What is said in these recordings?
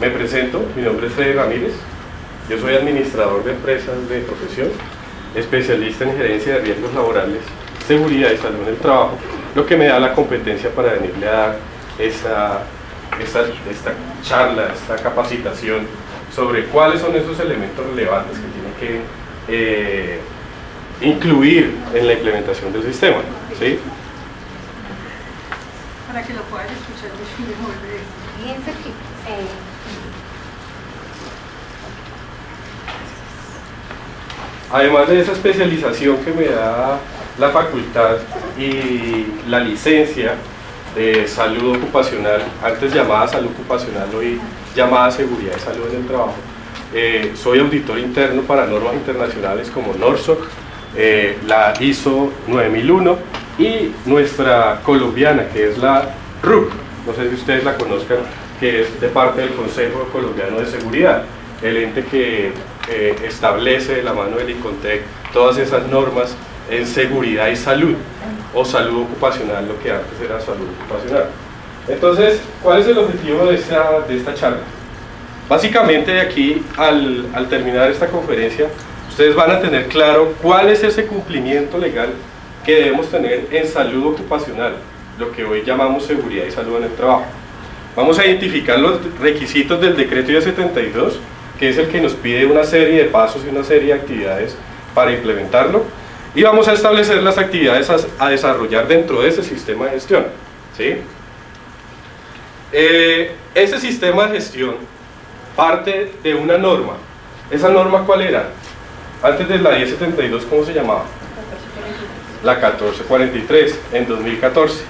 Me presento, mi nombre es Freddy Ramírez, yo soy administrador de empresas de profesión, especialista en gerencia de riesgos laborales, seguridad y salud en el trabajo, lo que me da la competencia para venirle a dar esta charla, esta capacitación sobre cuáles son esos elementos relevantes que tienen que incluir en la implementación del sistema, ¿sí? Para que lo puedan escuchar mucho mejor. Fíjense que además de esa especialización que me da la facultad y la licencia de salud ocupacional, antes llamada salud ocupacional, hoy llamada seguridad y salud en el trabajo, soy auditor interno para normas internacionales como NORSOC, la ISO 9001 y nuestra colombiana, que es la RUC, no sé si ustedes la conozcan, que es de parte del Consejo Colombiano de Seguridad, el ente que establece de la mano del ICONTEC todas esas normas en seguridad y salud, o salud ocupacional, lo que antes era salud ocupacional. Entonces, ¿cuál es el objetivo de esta charla? Básicamente, de aquí al terminar esta conferencia, ustedes van a tener claro cuál es ese cumplimiento legal que debemos tener en salud ocupacional, lo que hoy llamamos seguridad y salud en el trabajo. Vamos a identificar los requisitos del decreto 1072, que es el que nos pide una serie de pasos y una serie de actividades para implementarlo, y vamos a establecer las actividades a desarrollar dentro de ese sistema de gestión, ¿sí? Ese sistema de gestión parte de una norma. ¿Esa norma cuál era? Antes de la 1072, ¿cómo se llamaba? La 1443, en 2014.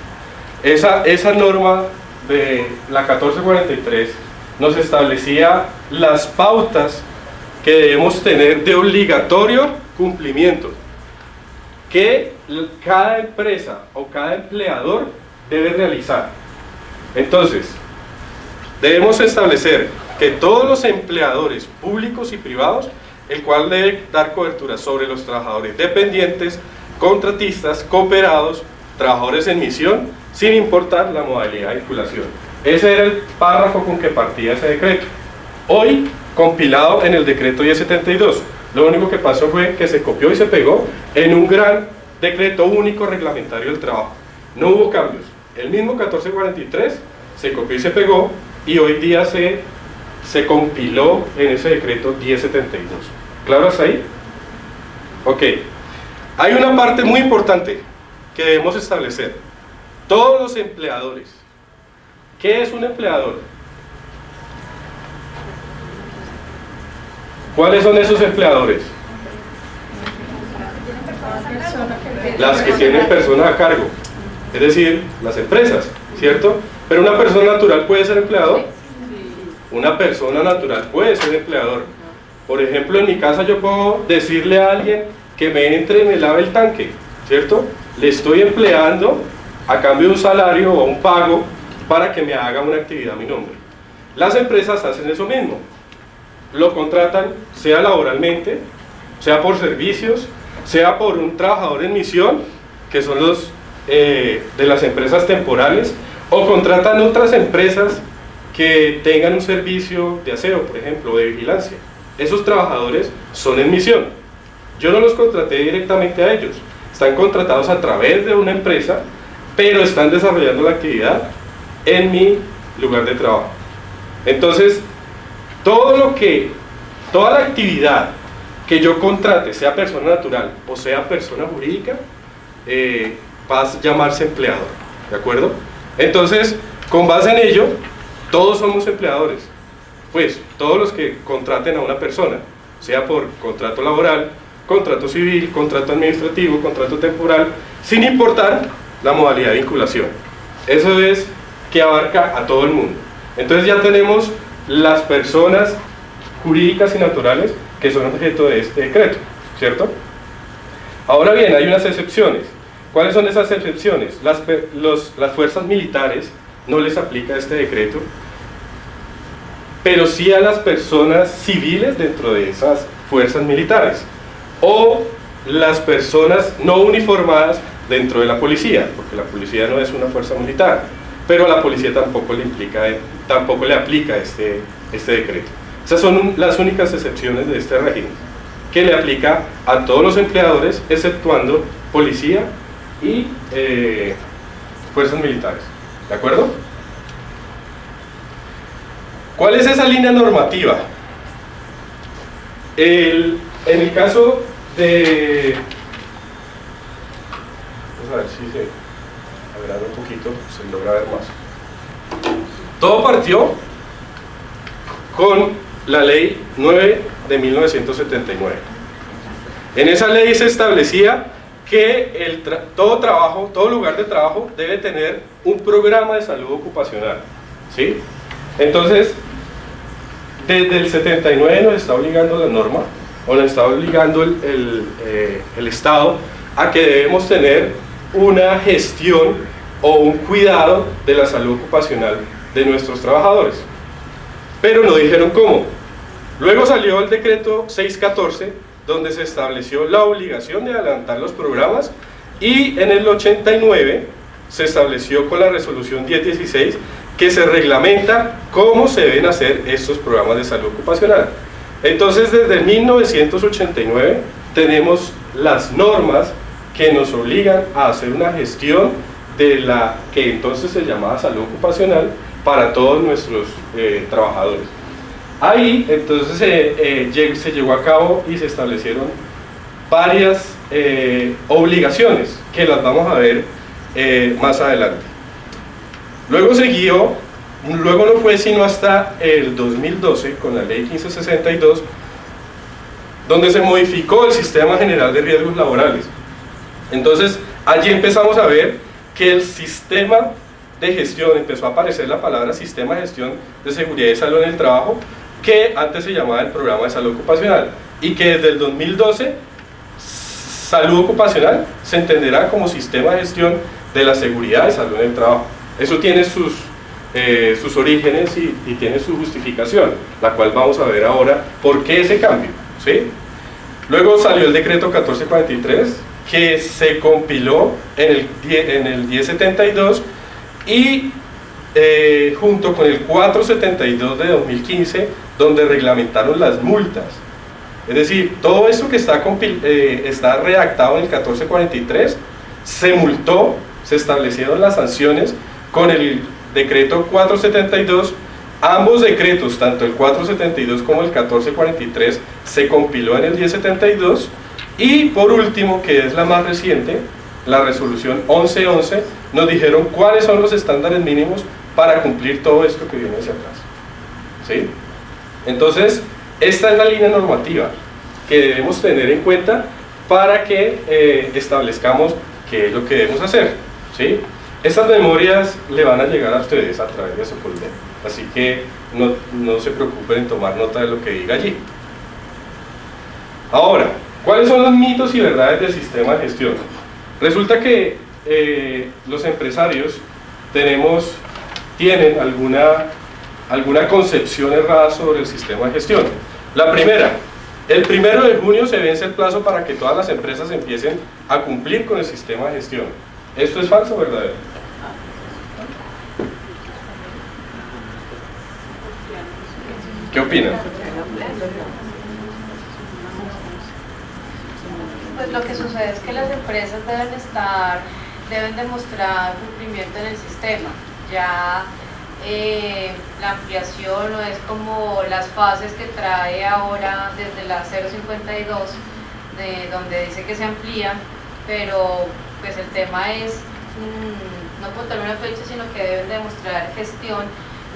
Esa norma de la 1443 nos establecía las pautas que debemos tener de obligatorio cumplimiento, que cada empresa o cada empleador debe realizar. Entonces, debemos establecer que todos los empleadores públicos y privados, el cual debe dar cobertura sobre los trabajadores dependientes, contratistas, cooperados, trabajadores en misión, sin importar la modalidad de vinculación. Ese era el párrafo con que partía ese decreto, hoy compilado en el decreto 1072. Lo único que pasó fue que se copió y se pegó en un gran decreto único reglamentario del trabajo. No hubo cambios. El mismo 1443 se copió y se pegó, y hoy día se compiló en ese decreto 1072. ¿Claro hasta ahí? Ok. Hay una parte muy importante que debemos establecer. Todos los empleadores. ¿Qué es un empleador? ¿Cuáles son esos empleadores? Las que tienen personas a cargo, es decir, las empresas, ¿cierto? Pero una persona natural puede ser empleador. Una persona natural puede ser empleador. Por ejemplo, en mi casa yo puedo decirle a alguien que me entre y me lave el tanque, ¿cierto? Le estoy empleando a cambio de un salario o un pago para que me haga una actividad a mi nombre. Las empresas hacen eso mismo. Lo contratan, sea laboralmente, sea por servicios, sea por un trabajador en misión, que son los de las empresas temporales, o contratan otras empresas que tengan un servicio de aseo, por ejemplo, de vigilancia. Esos trabajadores son en misión. Yo no los contraté directamente a ellos, están contratados a través de una empresa, pero están desarrollando la actividad en mi lugar de trabajo. Entonces, toda la actividad que yo contrate, sea persona natural o sea persona jurídica, va a llamarse empleador, ¿de acuerdo? Entonces, con base en ello, todos somos empleadores, pues todos los que contraten a una persona, sea por contrato laboral, contrato civil, contrato administrativo, contrato temporal, sin importar la modalidad de vinculación. Eso es que abarca a todo el mundo. Entonces ya tenemos las personas jurídicas y naturales que son objeto de este decreto, ¿cierto? Ahora bien, hay unas excepciones. ¿Cuáles son esas excepciones? Las fuerzas militares no les aplica este decreto, pero sí a las personas civiles dentro de esas fuerzas militares, o las personas no uniformadas dentro de la policía, porque la policía no es una fuerza militar, pero a la policía tampoco le aplica este este decreto. Esas son las únicas excepciones de este régimen, que le aplica a todos los empleadores, exceptuando policía y fuerzas militares. ¿De acuerdo? ¿Cuál es esa línea normativa? En el caso de... Vamos a ver si se agranda un poquito, se logra ver más. Todo partió con la ley 9 de 1979. En esa ley se establecía que todo lugar de trabajo debe tener un programa de salud ocupacional, ¿sí? Entonces, desde el 79 nos está obligando la norma, o nos está obligando el Estado a que debemos tener una gestión o un cuidado de la salud ocupacional de nuestros trabajadores. Pero no dijeron cómo. Luego salió el decreto 614, donde se estableció la obligación de adelantar los programas, y en el 89 se estableció con la resolución 1016 que se reglamenta cómo se deben hacer estos programas de salud ocupacional. Entonces, desde 1989 tenemos las normas que nos obligan a hacer una gestión de la que entonces se llamaba salud ocupacional para todos nuestros trabajadores. Ahí entonces se llevó a cabo y se establecieron varias obligaciones que las vamos a ver más adelante. Luego no fue sino hasta el 2012 con la ley 1562, donde se modificó el Sistema General de Riesgos Laborales. Entonces allí empezamos a ver que el sistema de gestión, empezó a aparecer la palabra Sistema de Gestión de Seguridad y Salud en el Trabajo, que antes se llamaba el Programa de Salud Ocupacional, y que desde el 2012 Salud Ocupacional se entenderá como Sistema de Gestión de la Seguridad y Salud en el Trabajo. Eso tiene sus orígenes y tiene su justificación, la cual vamos a ver ahora por qué ese cambio, ¿sí? Luego salió el decreto 1443, que se compiló en el 1072 y junto con el 472 de 2015, donde reglamentaron las multas. Es decir, todo eso que está redactado en el 1443 se multó, se establecieron las sanciones con el decreto 472. Ambos decretos, tanto el 472 como el 1443, se compiló en el 1072, y por último, que es la más reciente, la resolución 1111, nos dijeron cuáles son los estándares mínimos para cumplir todo esto que viene hacia atrás, ¿sí? Entonces, esta es la línea normativa que debemos tener en cuenta para que establezcamos qué es lo que debemos hacer, ¿sí? Estas memorias le van a llegar a ustedes a través de Socolde, así que no se preocupen en tomar nota de lo que diga allí. Ahora, ¿cuáles son los mitos y verdades del sistema de gestión? Resulta que los empresarios tienen alguna concepción errada sobre el sistema de gestión. La primera, el 1 de junio se vence el plazo para que todas las empresas empiecen a cumplir con el sistema de gestión. ¿Esto es falso o verdadero? ¿Qué opinan? Pues lo que sucede es que las empresas deben demostrar cumplimiento en el sistema. Ya la ampliación no es como las fases que trae ahora desde la 052, donde dice que se amplía, pero pues el tema es no contar una fecha, sino que deben demostrar gestión,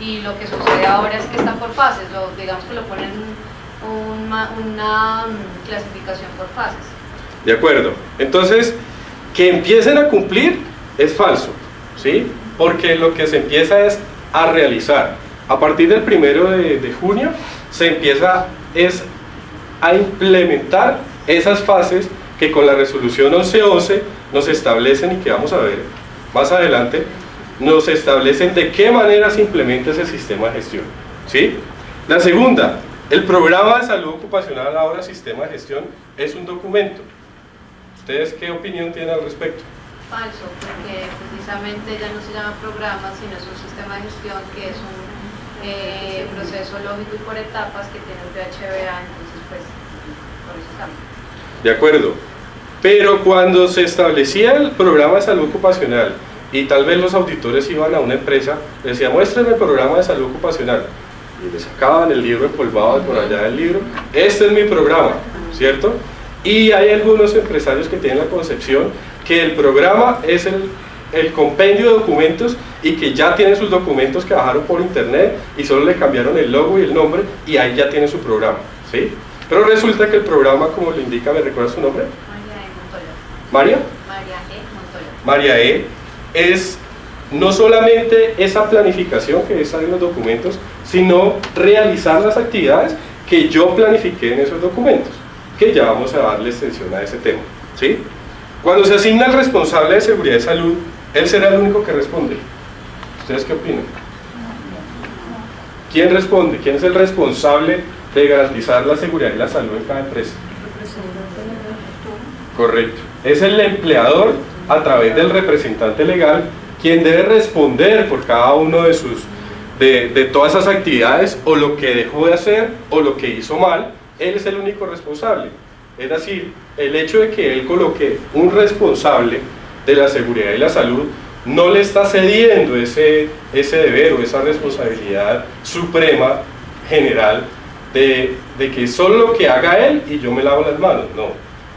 y lo que sucede ahora es que están por fases, digamos que lo ponen una clasificación por fases. De acuerdo, entonces que empiecen a cumplir es falso, ¿sí? Porque lo que se empieza es a realizar. A partir del 1 de junio se empieza a implementar esas fases que con la resolución 1111 nos establecen, y que vamos a ver más adelante, nos establecen de qué manera se implementa ese sistema de gestión, ¿sí? La segunda, el programa de salud ocupacional, ahora sistema de gestión, es un documento. ¿Ustedes qué opinión tienen al respecto? Falso, porque precisamente ya no se llama programa, sino es un sistema de gestión que es proceso lógico y por etapas que tiene el PHBA, entonces pues por eso estamos. De acuerdo, pero cuando se establecía el programa de salud ocupacional y tal vez los auditores iban a una empresa, les decía, muéstrenme el programa de salud ocupacional, y les sacaban el libro empolvado de por allá del libro, este es mi programa, ¿cierto? Y hay algunos empresarios que tienen la concepción que el programa es el compendio de documentos y que ya tienen sus documentos que bajaron por internet y solo le cambiaron el logo y el nombre y ahí ya tiene su programa, ¿sí? Pero resulta que el programa, como le indica, ¿me recuerda su nombre? María E. Montoya. ¿María? María E. Montoya. María E. es no solamente esa planificación que está en los documentos, sino realizar las actividades que yo planifiqué en esos documentos, que ya vamos a darle extensión a ese tema, ¿sí? Cuando se asigna al responsable de seguridad y salud, él será el único que responde. ¿Ustedes qué opinan? ¿Quién responde? ¿Quién es el responsable de garantizar la seguridad y la salud en cada empresa? Correcto. Es el empleador a través del representante legal quien debe responder por cada uno de todas esas actividades o lo que dejó de hacer o lo que hizo mal. Él es el único responsable. Es decir, el hecho de que él coloque un responsable de la seguridad y la salud no le está cediendo ese deber o esa responsabilidad suprema, general, de que solo lo que haga él y yo me lavo las manos. No,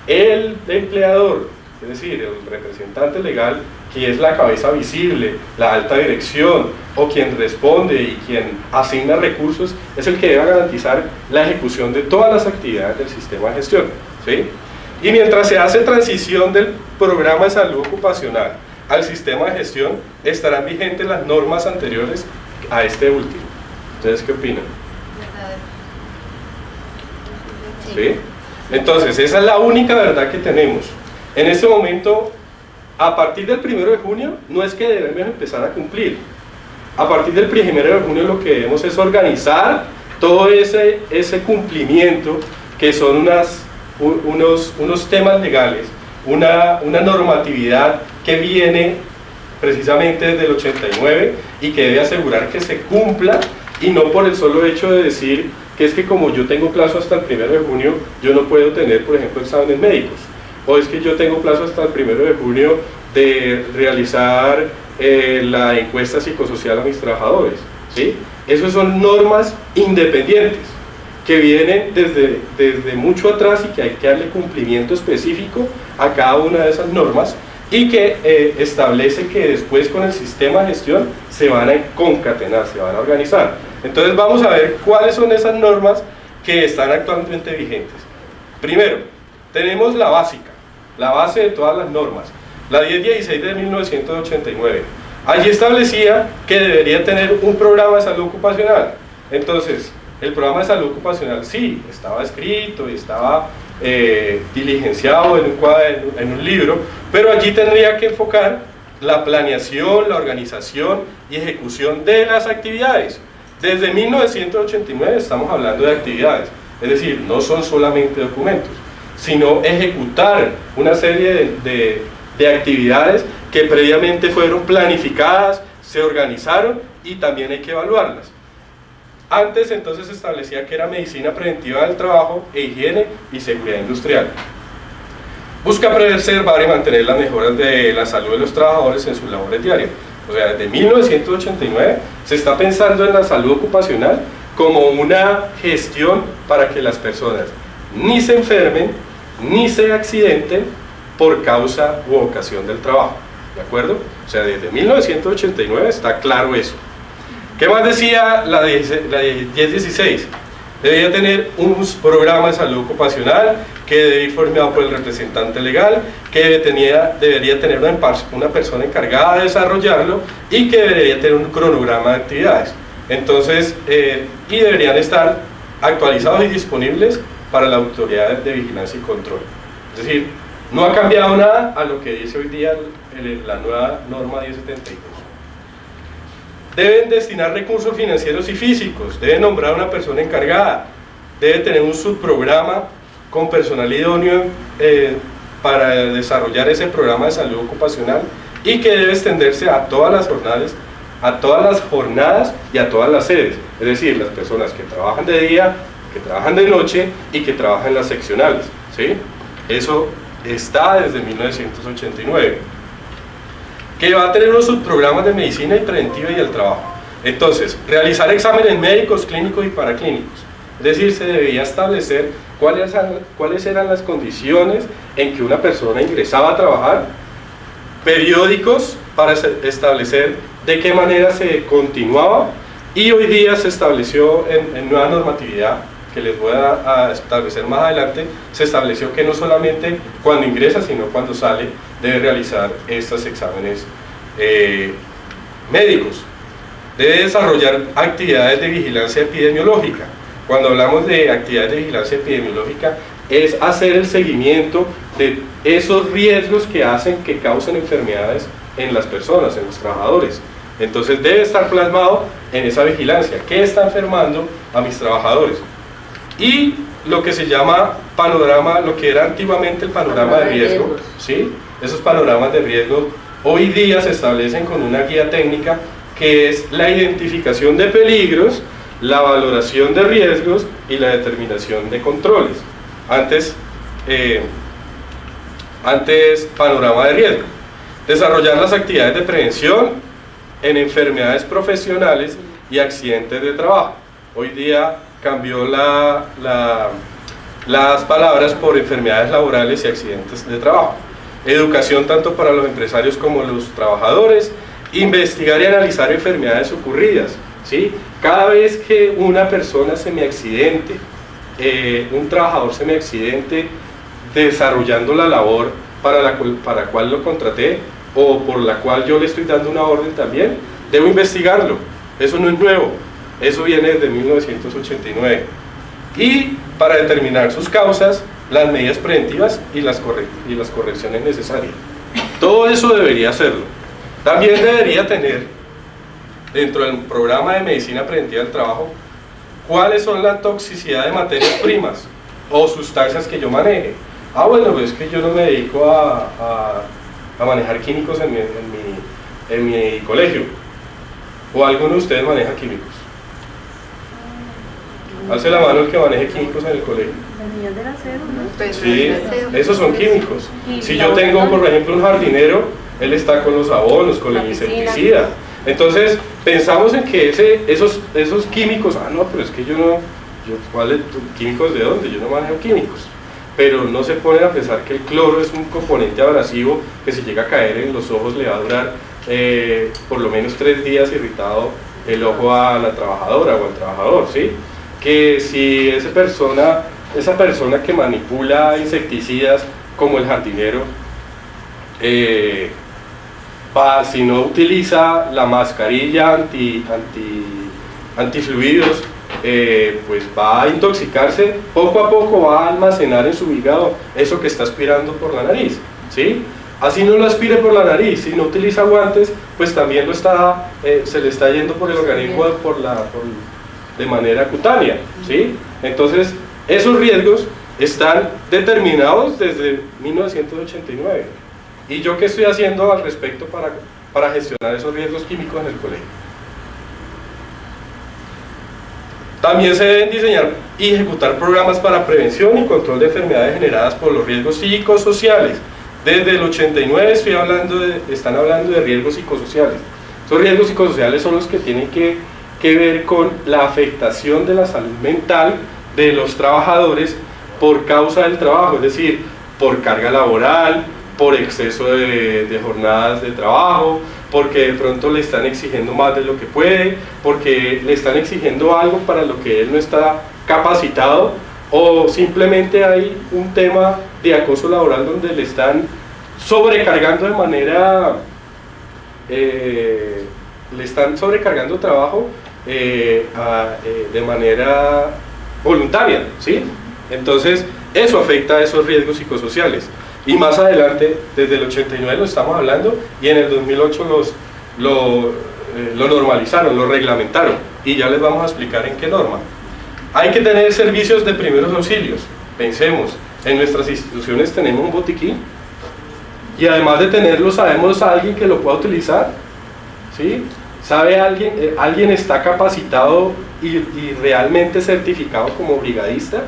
el empleador, es decir, el representante legal, que es la cabeza visible, la alta dirección, o quien responde y quien asigna recursos, es el que debe garantizar la ejecución de todas las actividades del sistema de gestión, ¿sí? Y mientras se hace transición del programa de salud ocupacional al sistema de gestión, estarán vigentes las normas anteriores a este último. ¿Ustedes qué opinan? ¿Sí? Entonces, esa es la única verdad que tenemos. En este momento, a partir del 1 de junio, no es que debemos empezar a cumplir. A partir del 1 de junio lo que debemos es organizar todo ese cumplimiento, que son unos temas legales, una normatividad que viene precisamente desde el 89 y que debe asegurar que se cumpla, y no por el solo hecho de decir que es que como yo tengo plazo hasta el 1 de junio, yo no puedo tener, por ejemplo, exámenes médicos, o es que yo tengo plazo hasta el 1 de junio de realizar la encuesta psicosocial a mis trabajadores, ¿sí? Esas son normas independientes que vienen desde mucho atrás y que hay que darle cumplimiento específico a cada una de esas normas, y que establece que después con el sistema de gestión se van a concatenar, se van a organizar. Entonces vamos a ver cuáles son esas normas que están actualmente vigentes. Primero, tenemos la básica, la base de todas las normas, la 1016 de 1989. Allí establecía que debería tener un programa de salud ocupacional. Entonces, el programa de salud ocupacional sí, estaba escrito y estaba diligenciado en un cuaderno, en un libro, pero allí tendría que enfocar la planeación, la organización y ejecución de las actividades. Desde 1989 estamos hablando de actividades, es decir, no son solamente documentos, sino ejecutar una serie de actividades que previamente fueron planificadas, se organizaron y también hay que evaluarlas. Antes entonces se establecía que era medicina preventiva del trabajo e higiene y seguridad industrial. Busca preservar y mantener las mejoras de la salud de los trabajadores en sus labores diarias. O sea, desde 1989 se está pensando en la salud ocupacional como una gestión para que las personas ni se enfermen, ni se accidenten por causa u ocasión del trabajo. ¿De acuerdo? O sea, desde 1989 está claro eso. ¿Qué más decía la 1016? Debería tener un programa de salud ocupacional que debe ir formado por el representante legal, que debería tener una persona encargada de desarrollarlo y que debería tener un cronograma de actividades. Entonces, y deberían estar actualizados y disponibles para la autoridad de vigilancia y control. Es decir, no ha cambiado nada a lo que dice hoy día la nueva norma 1072. Deben destinar recursos financieros y físicos, deben nombrar una persona encargada, debe tener un subprograma con personal idóneo para desarrollar ese programa de salud ocupacional y que debe extenderse a todas las jornadas a todas las jornadas y a todas las sedes, es decir, las personas que trabajan de día, que trabajan de noche y que trabajan en las seccionales, ¿sí? Eso está desde 1989, que va a tener unos subprogramas de medicina y preventiva y el trabajo. Entonces, realizar exámenes médicos, clínicos y paraclínicos, es decir, se debía establecer cuáles eran las condiciones en que una persona ingresaba a trabajar, periódicos para establecer de qué manera se continuaba, y hoy día se estableció en nueva normatividad, que les voy a establecer más adelante, se estableció que no solamente cuando ingresa, sino cuando sale, debe realizar estos exámenes médicos. Debe desarrollar actividades de vigilancia epidemiológica. Cuando hablamos de actividades de vigilancia epidemiológica, es hacer el seguimiento de esos riesgos que hacen que causen enfermedades en las personas, en los trabajadores. Entonces debe estar plasmado en esa vigilancia. ¿Qué está enfermando a mis trabajadores? Y lo que se llama panorama, lo que era antiguamente el panorama de riesgo, ¿sí? Esos panoramas de riesgo hoy día se establecen con una guía técnica que es la identificación de peligros, la valoración de riesgos y la determinación de controles. Antes panorama de riesgo. Desarrollar las actividades de prevención en enfermedades profesionales y accidentes de trabajo. Hoy día cambió las palabras por enfermedades laborales y accidentes de trabajo. Educación tanto para los empresarios como los trabajadores. Investigar y analizar enfermedades ocurridas, ¿sí? Cada vez que una persona se me accidente, un trabajador se me accidente desarrollando la labor para la cual lo contraté o por la cual yo le estoy dando una orden también, debo investigarlo. Eso no es nuevo, eso viene desde 1989. Y para determinar sus causas, las medidas preventivas y las correcciones necesarias. Todo eso debería hacerlo. También debería tener, dentro del programa de medicina preventiva del trabajo, cuáles son la toxicidad de materias primas o sustancias que yo maneje. Bueno, pues es que yo no me dedico a manejar químicos en mi colegio. ¿O alguno de ustedes maneja químicos? Alce la mano el que maneje químicos en el colegio. Sí, esos son químicos. Si yo tengo, por ejemplo, un jardinero, él está con los abonos, con el insecticida. Entonces, pensamos en que esos químicos, no, pero es que ¿químicos de dónde? Yo no manejo químicos. Pero no se ponen a pensar que el cloro es un componente abrasivo que si llega a caer en los ojos le va a durar por lo menos 3 días irritado el ojo a la trabajadora o al trabajador, ¿sí? Que si esa persona que manipula insecticidas como el jardinero, si no utiliza la mascarilla antifluidos, pues va a intoxicarse, poco a poco va a almacenar en su hígado eso que está aspirando por la nariz, ¿sí? Así no lo aspire por la nariz, si no utiliza guantes, pues también se le está yendo por el organismo de manera cutánea, ¿sí? Entonces, esos riesgos están determinados desde 1989. ¿Y yo qué estoy haciendo al respecto para gestionar esos riesgos químicos en el colegio? También se deben diseñar y ejecutar programas para prevención y control de enfermedades generadas por los riesgos psicosociales. Desde el 89 están hablando de riesgos psicosociales. Esos riesgos psicosociales son los que tienen que ver con la afectación de la salud mental de los trabajadores por causa del trabajo, es decir, por carga laboral, por exceso de jornadas de trabajo, porque de pronto le están exigiendo más de lo que puede, porque le están exigiendo algo para lo que él no está capacitado, o simplemente hay un tema de acoso laboral donde le están sobrecargando de manera, le están sobrecargando trabajo de manera voluntaria, ¿sí? Entonces eso afecta a esos riesgos psicosociales. Y más adelante, desde el 89 lo estamos hablando, y en el 2008 lo normalizaron, lo reglamentaron, y ya les vamos a explicar en qué norma. Hay que tener servicios de primeros auxilios. Pensemos, en nuestras instituciones tenemos un botiquín, y además de tenerlo, sabemos a alguien que lo pueda utilizar, ¿sí? ¿Sabe alguien está capacitado y realmente certificado como brigadista?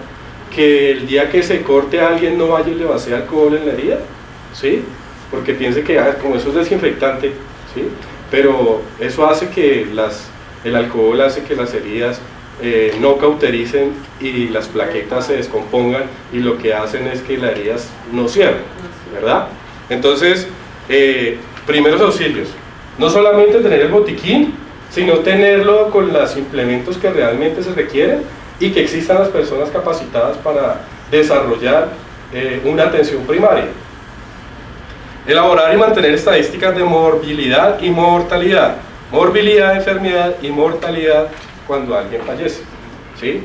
Que el día que se corte a alguien no vaya y le vacíe alcohol en la herida, ¿sí? Porque piense que como eso es desinfectante, ¿sí? Pero eso hace que el alcohol hace que las heridas no cautericen y las plaquetas se descompongan, y lo que hacen es que las heridas no cierren, ¿verdad? Entonces, primeros auxilios, no solamente tener el botiquín, sino tenerlo con los implementos que realmente se requieren, y que existan las personas capacitadas para desarrollar una atención primaria. Elaborar y mantener estadísticas de morbilidad y mortalidad, morbilidad, enfermedad, y mortalidad cuando alguien fallece, ¿sí?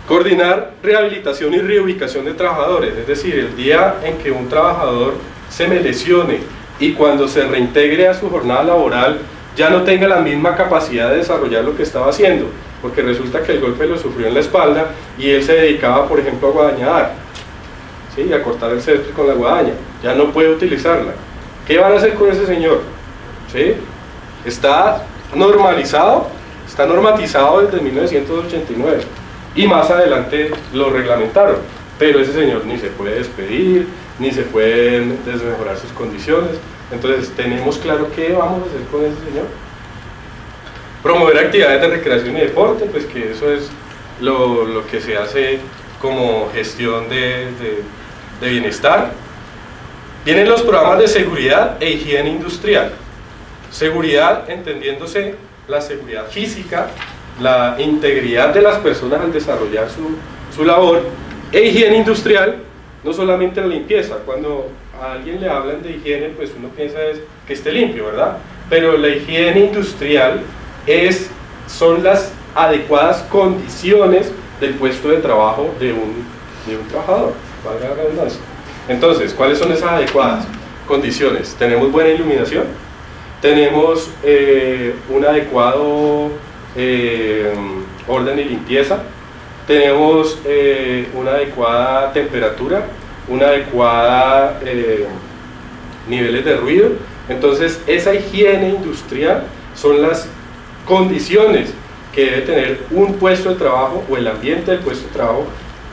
Coordinar rehabilitación y reubicación de trabajadores, es decir, el día en que un trabajador se me lesione y cuando se reintegre a su jornada laboral ya no tenga la misma capacidad de desarrollar lo que estaba haciendo, porque resulta que el golpe lo sufrió en la espalda y él se dedicaba, por ejemplo, a guadañar, ¿sí? A cortar el césped con la guadaña, ya no puede utilizarla. ¿Qué van a hacer con ese señor? ¿Sí? Está normalizado, está normatizado desde 1989 y más adelante lo reglamentaron, pero ese señor ni se puede despedir, ni se pueden desmejorar sus condiciones. Entonces tenemos claro qué vamos a hacer con ese señor. Promover actividades de recreación y deporte, pues que eso es lo que se hace como gestión de bienestar. Vienen los programas de seguridad e higiene industrial. Seguridad, entendiéndose la seguridad física, la integridad de las personas al desarrollar su labor, e higiene industrial, no solamente la limpieza. Cuando a alguien le hablan de higiene, pues uno piensa que esté limpio, ¿verdad? Pero la higiene industrial son las adecuadas condiciones del puesto de trabajo de un trabajador, valga la redundancia. Entonces, ¿cuáles son esas adecuadas condiciones? Tenemos buena iluminación, tenemos un adecuado orden y limpieza, tenemos una adecuada temperatura, una adecuada niveles de ruido. Entonces, esa higiene industrial son las condiciones que debe tener un puesto de trabajo o el ambiente del puesto de trabajo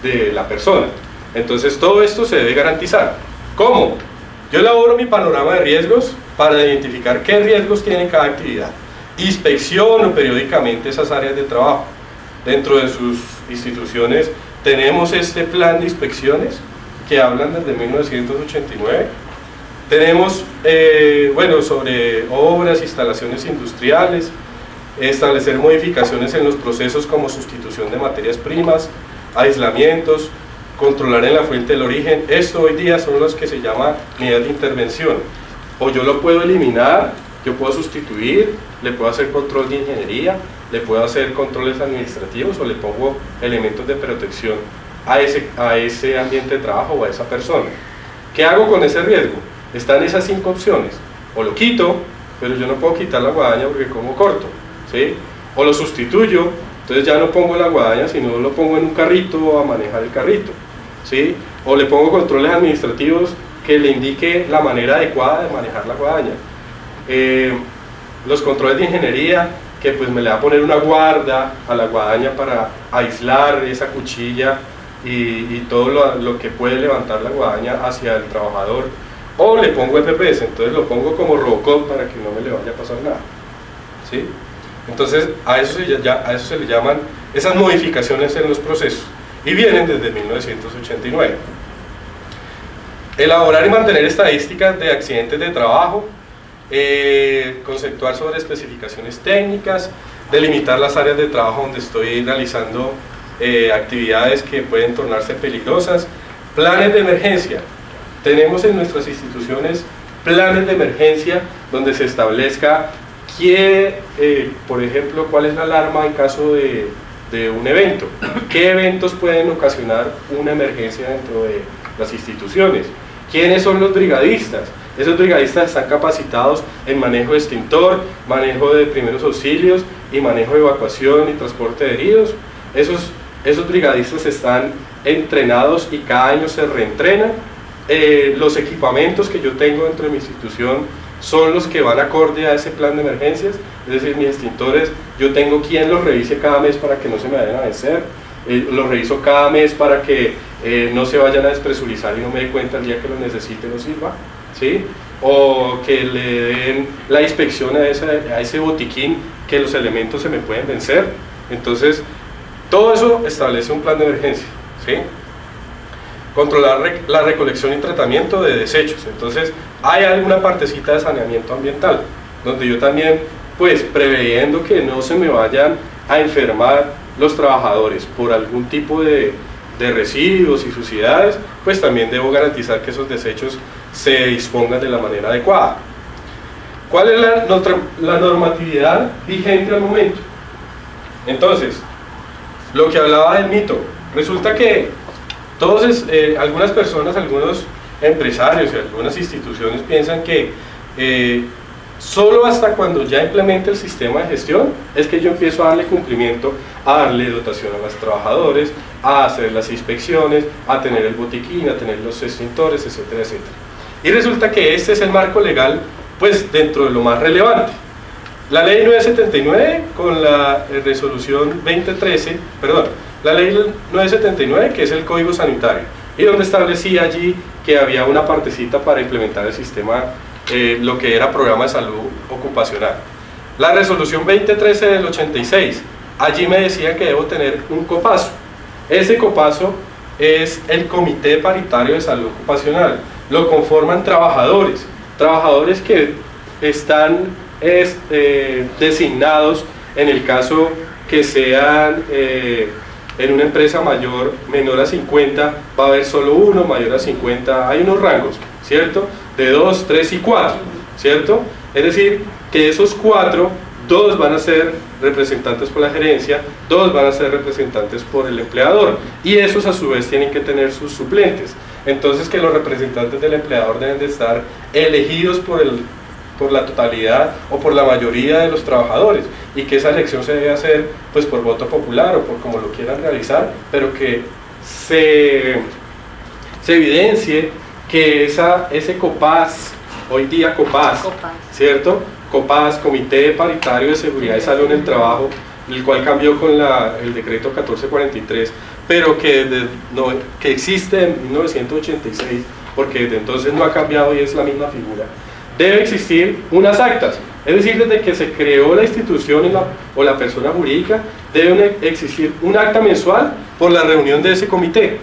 de la persona. Entonces todo esto se debe garantizar. ¿Cómo? Yo elaboro mi panorama de riesgos para identificar qué riesgos tiene cada actividad. Inspecciono periódicamente esas áreas de trabajo. Dentro de sus instituciones tenemos este plan de inspecciones que hablan desde 1989. Tenemos, sobre obras, instalaciones industriales, establecer modificaciones en los procesos como sustitución de materias primas, aislamientos, controlar en la fuente del origen. Esto hoy día son los que se llama medidas de intervención. O yo lo puedo eliminar, yo puedo sustituir, le puedo hacer control de ingeniería, le puedo hacer controles administrativos o le pongo elementos de protección a ese ambiente de trabajo o a esa persona. ¿Qué hago con ese riesgo? Están esas 5 opciones. O lo quito, pero yo no puedo quitar la guadaña porque como corto, ¿sí? O lo sustituyo, entonces ya no pongo la guadaña, sino lo pongo en un carrito a manejar el carrito, ¿sí? O le pongo controles administrativos que le indique la manera adecuada de manejar la guadaña. Los controles de ingeniería, que pues me le va a poner una guarda a la guadaña para aislar esa cuchilla y todo lo que puede levantar la guadaña hacia el trabajador. O le pongo FPS, entonces lo pongo como Robocop para que no me le vaya a pasar nada, ¿sí? Entonces a eso se le llaman esas modificaciones en los procesos y vienen desde 1989. Elaborar y mantener estadísticas de accidentes de trabajo, conceptuar sobre especificaciones técnicas, delimitar las áreas de trabajo donde estoy realizando actividades que pueden tornarse peligrosas, planes de emergencia. Tenemos en nuestras instituciones planes de emergencia donde se establezca por ejemplo, cuál es la alarma en caso de un evento, qué eventos pueden ocasionar una emergencia dentro de las instituciones, quiénes son los brigadistas. Esos brigadistas están capacitados en manejo de extintor, manejo de primeros auxilios y manejo de evacuación y transporte de heridos. Esos brigadistas están entrenados y cada año se reentrenan. Los equipamientos que yo tengo dentro de mi institución son los que van acorde a ese plan de emergencias, es decir, mis extintores, yo tengo quien los revise cada mes para que no se me vayan a vencer, los reviso cada mes para que no se vayan a despresurizar y no me dé cuenta el día que los necesite no sirva, ¿sí? O que le den la inspección a ese botiquín que los elementos se me pueden vencer. Entonces, todo eso establece un plan de emergencia, ¿sí? Controlar la recolección y tratamiento de desechos. Entonces, hay alguna partecita de saneamiento ambiental, donde yo también, pues, preveyendo que no se me vayan a enfermar los trabajadores por algún tipo de residuos y suciedades, pues también debo garantizar que esos desechos se dispongan de la manera adecuada. ¿Cuál es la normatividad vigente al momento? Entonces, lo que hablaba del mito, resulta que algunas personas, algunos empresarios y algunas instituciones piensan que solo hasta cuando ya implemente el sistema de gestión es que yo empiezo a darle cumplimiento, a darle dotación a los trabajadores, a hacer las inspecciones, a tener el botiquín, a tener los extintores, etcétera, etcétera. Y resulta que este es el marco legal, pues, dentro de lo más relevante. La ley 979 con la resolución 2013, perdón, la ley 979, que es el Código Sanitario, y donde establecía allí que había una partecita para implementar el sistema, lo que era programa de salud ocupacional. La resolución 2013 del 86, allí me decía que debo tener un COPASO. Ese COPASO es el Comité Paritario de Salud Ocupacional. Lo conforman trabajadores que están designados en el caso que sean en una empresa menor a 50, va a haber solo uno, mayor a 50, hay unos rangos, ¿cierto? De 2, 3 y 4, ¿cierto? Es decir, que esos 4, 2 van a ser representantes por la gerencia, 2 van a ser representantes por el empleador, y esos a su vez tienen que tener sus suplentes. Entonces, que los representantes del empleador deben de estar elegidos por la totalidad o por la mayoría de los trabajadores, y que esa elección se debe hacer pues por voto popular o por como lo quieran realizar, pero que se evidencie que ese COPAS, hoy día COPAS, ¿cierto? COPAS, Comité Paritario de Seguridad y Salud en el Trabajo, el cual cambió con el decreto 1443, pero que existe en 1986, porque desde entonces no ha cambiado y es la misma figura. Debe existir unas actas, es decir, desde que se creó la institución o la persona jurídica, debe existir un acta mensual por la reunión de ese comité,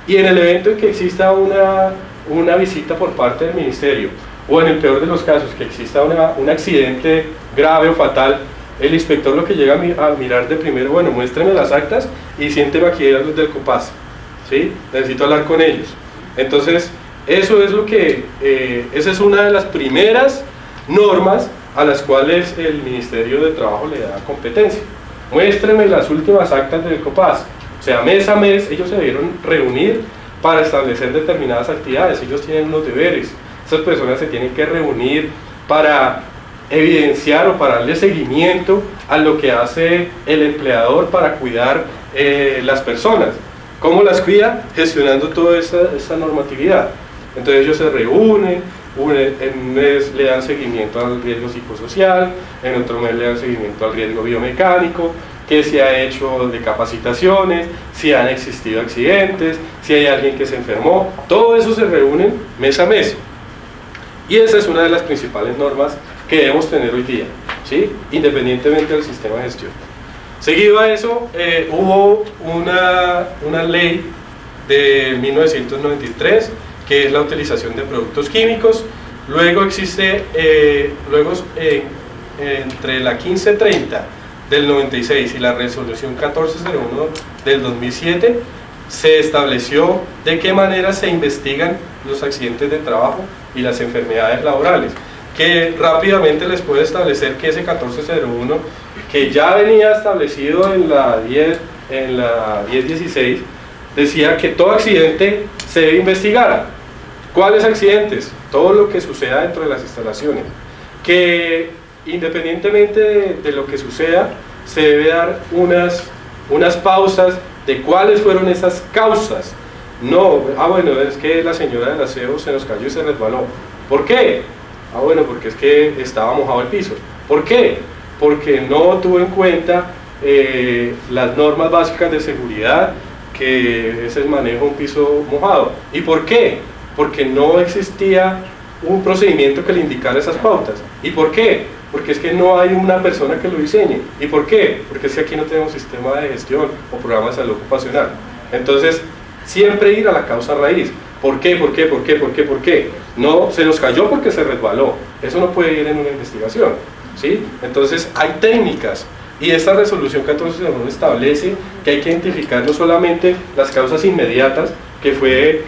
y en el evento en que exista una visita por parte del ministerio, o en el peor de los casos, que exista un accidente grave o fatal, el inspector lo que llega a mirar de primero, bueno, muéstreme las actas y siénteme aquí a los del COPAS, ¿sí? Necesito hablar con ellos. Entonces, eso es esa es una de las primeras normas a las cuales el Ministerio de Trabajo le da competencia. Muéstreme las últimas actas del COPAS. O sea, mes a mes ellos se debieron reunir para establecer determinadas actividades, ellos tienen unos deberes, esas personas se tienen que reunir para evidenciar o para darle seguimiento a lo que hace el empleador para cuidar las personas. ¿Cómo las cuida? Gestionando toda esa normatividad. Entonces ellos se reúnen, en un mes le dan seguimiento al riesgo psicosocial, en otro mes le dan seguimiento al riesgo biomecánico, qué se ha hecho de capacitaciones, si han existido accidentes, si hay alguien que se enfermó, todo eso se reúne mes a mes. Y esa es una de las principales normas que debemos tener hoy día, ¿sí? Independientemente del sistema de gestión. Seguido a eso, hubo una ley de 1993, que es la utilización de productos químicos. Luego existe, entre la 1530 del 96 y la resolución 1401 del 2007, se estableció de qué manera se investigan los accidentes de trabajo y las enfermedades laborales, que rápidamente les puedo establecer que ese 1401, que ya venía establecido en la 1016, decía que todo accidente se debe investigar. ¿Cuáles accidentes? Todo lo que suceda dentro de las instalaciones, que independientemente de lo que suceda, se debe dar unas pausas de cuáles fueron esas causas. No, bueno, es que la señora del aseo se nos cayó y se resbaló. ¿Por qué? Ah, bueno, porque es que estaba mojado el piso. ¿Por qué? Porque no tuvo en cuenta las normas básicas de seguridad, que es el manejo de un piso mojado. ¿Y por qué? Porque no existía un procedimiento que le indicara esas pautas. ¿Y por qué? Porque es que no hay una persona que lo diseñe. ¿Y por qué? Porque es que aquí no tenemos sistema de gestión o programa de salud ocupacional. Entonces, siempre ir a la causa raíz. ¿Por qué? ¿Por qué? ¿Por qué? ¿Por qué? ¿Por qué? No, se nos cayó porque se resbaló. Eso no puede ir en una investigación, ¿sí? Entonces, hay técnicas. Y esta resolución 1401 establece que hay que identificar no solamente las causas inmediatas, que fue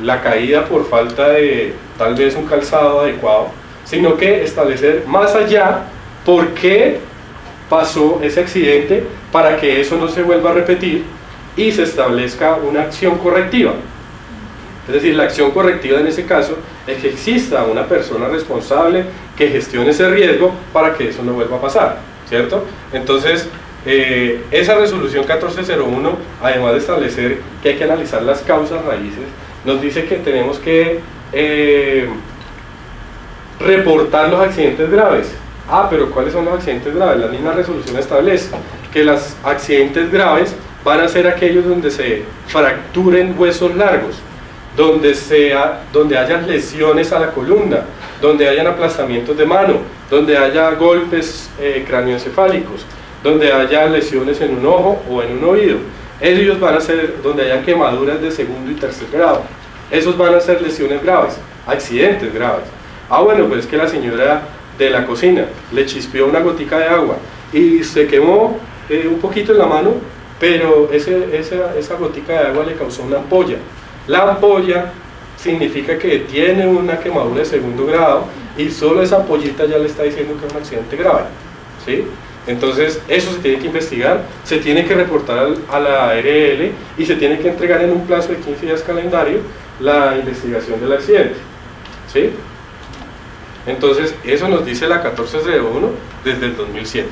la caída por falta de tal vez un calzado adecuado, sino que establecer más allá por qué pasó ese accidente para que eso no se vuelva a repetir y se establezca una acción correctiva. Es decir, la acción correctiva en ese caso es que exista una persona responsable que gestione ese riesgo para que eso no vuelva a pasar, ¿cierto? Entonces, esa resolución 1401, además de establecer que hay que analizar las causas raíces, nos dice que tenemos que reportar los accidentes graves. Ah, pero ¿cuáles son los accidentes graves? La misma resolución establece que los accidentes graves van a ser aquellos donde se fracturen huesos largos, donde hayan lesiones a la columna, donde hayan aplastamientos de mano, donde haya golpes cráneoencefálicos, donde haya lesiones en un ojo o en un oído. Ellos van a ser donde hayan quemaduras de segundo y tercer grado. Esos van a ser lesiones graves, accidentes graves. Ah, bueno, pues es que la señora de la cocina le chispeó una gotica de agua y se quemó un poquito en la mano, pero esa gotica de agua le causó una ampolla. La ampolla significa que tiene una quemadura de segundo grado y solo esa ampollita ya le está diciendo que es un accidente grave, ¿sí? Entonces eso se tiene que investigar, se tiene que reportar a la ARL y se tiene que entregar en un plazo de 15 días calendario la investigación del accidente, ¿sí? Entonces eso nos dice la 1401 desde el 2007.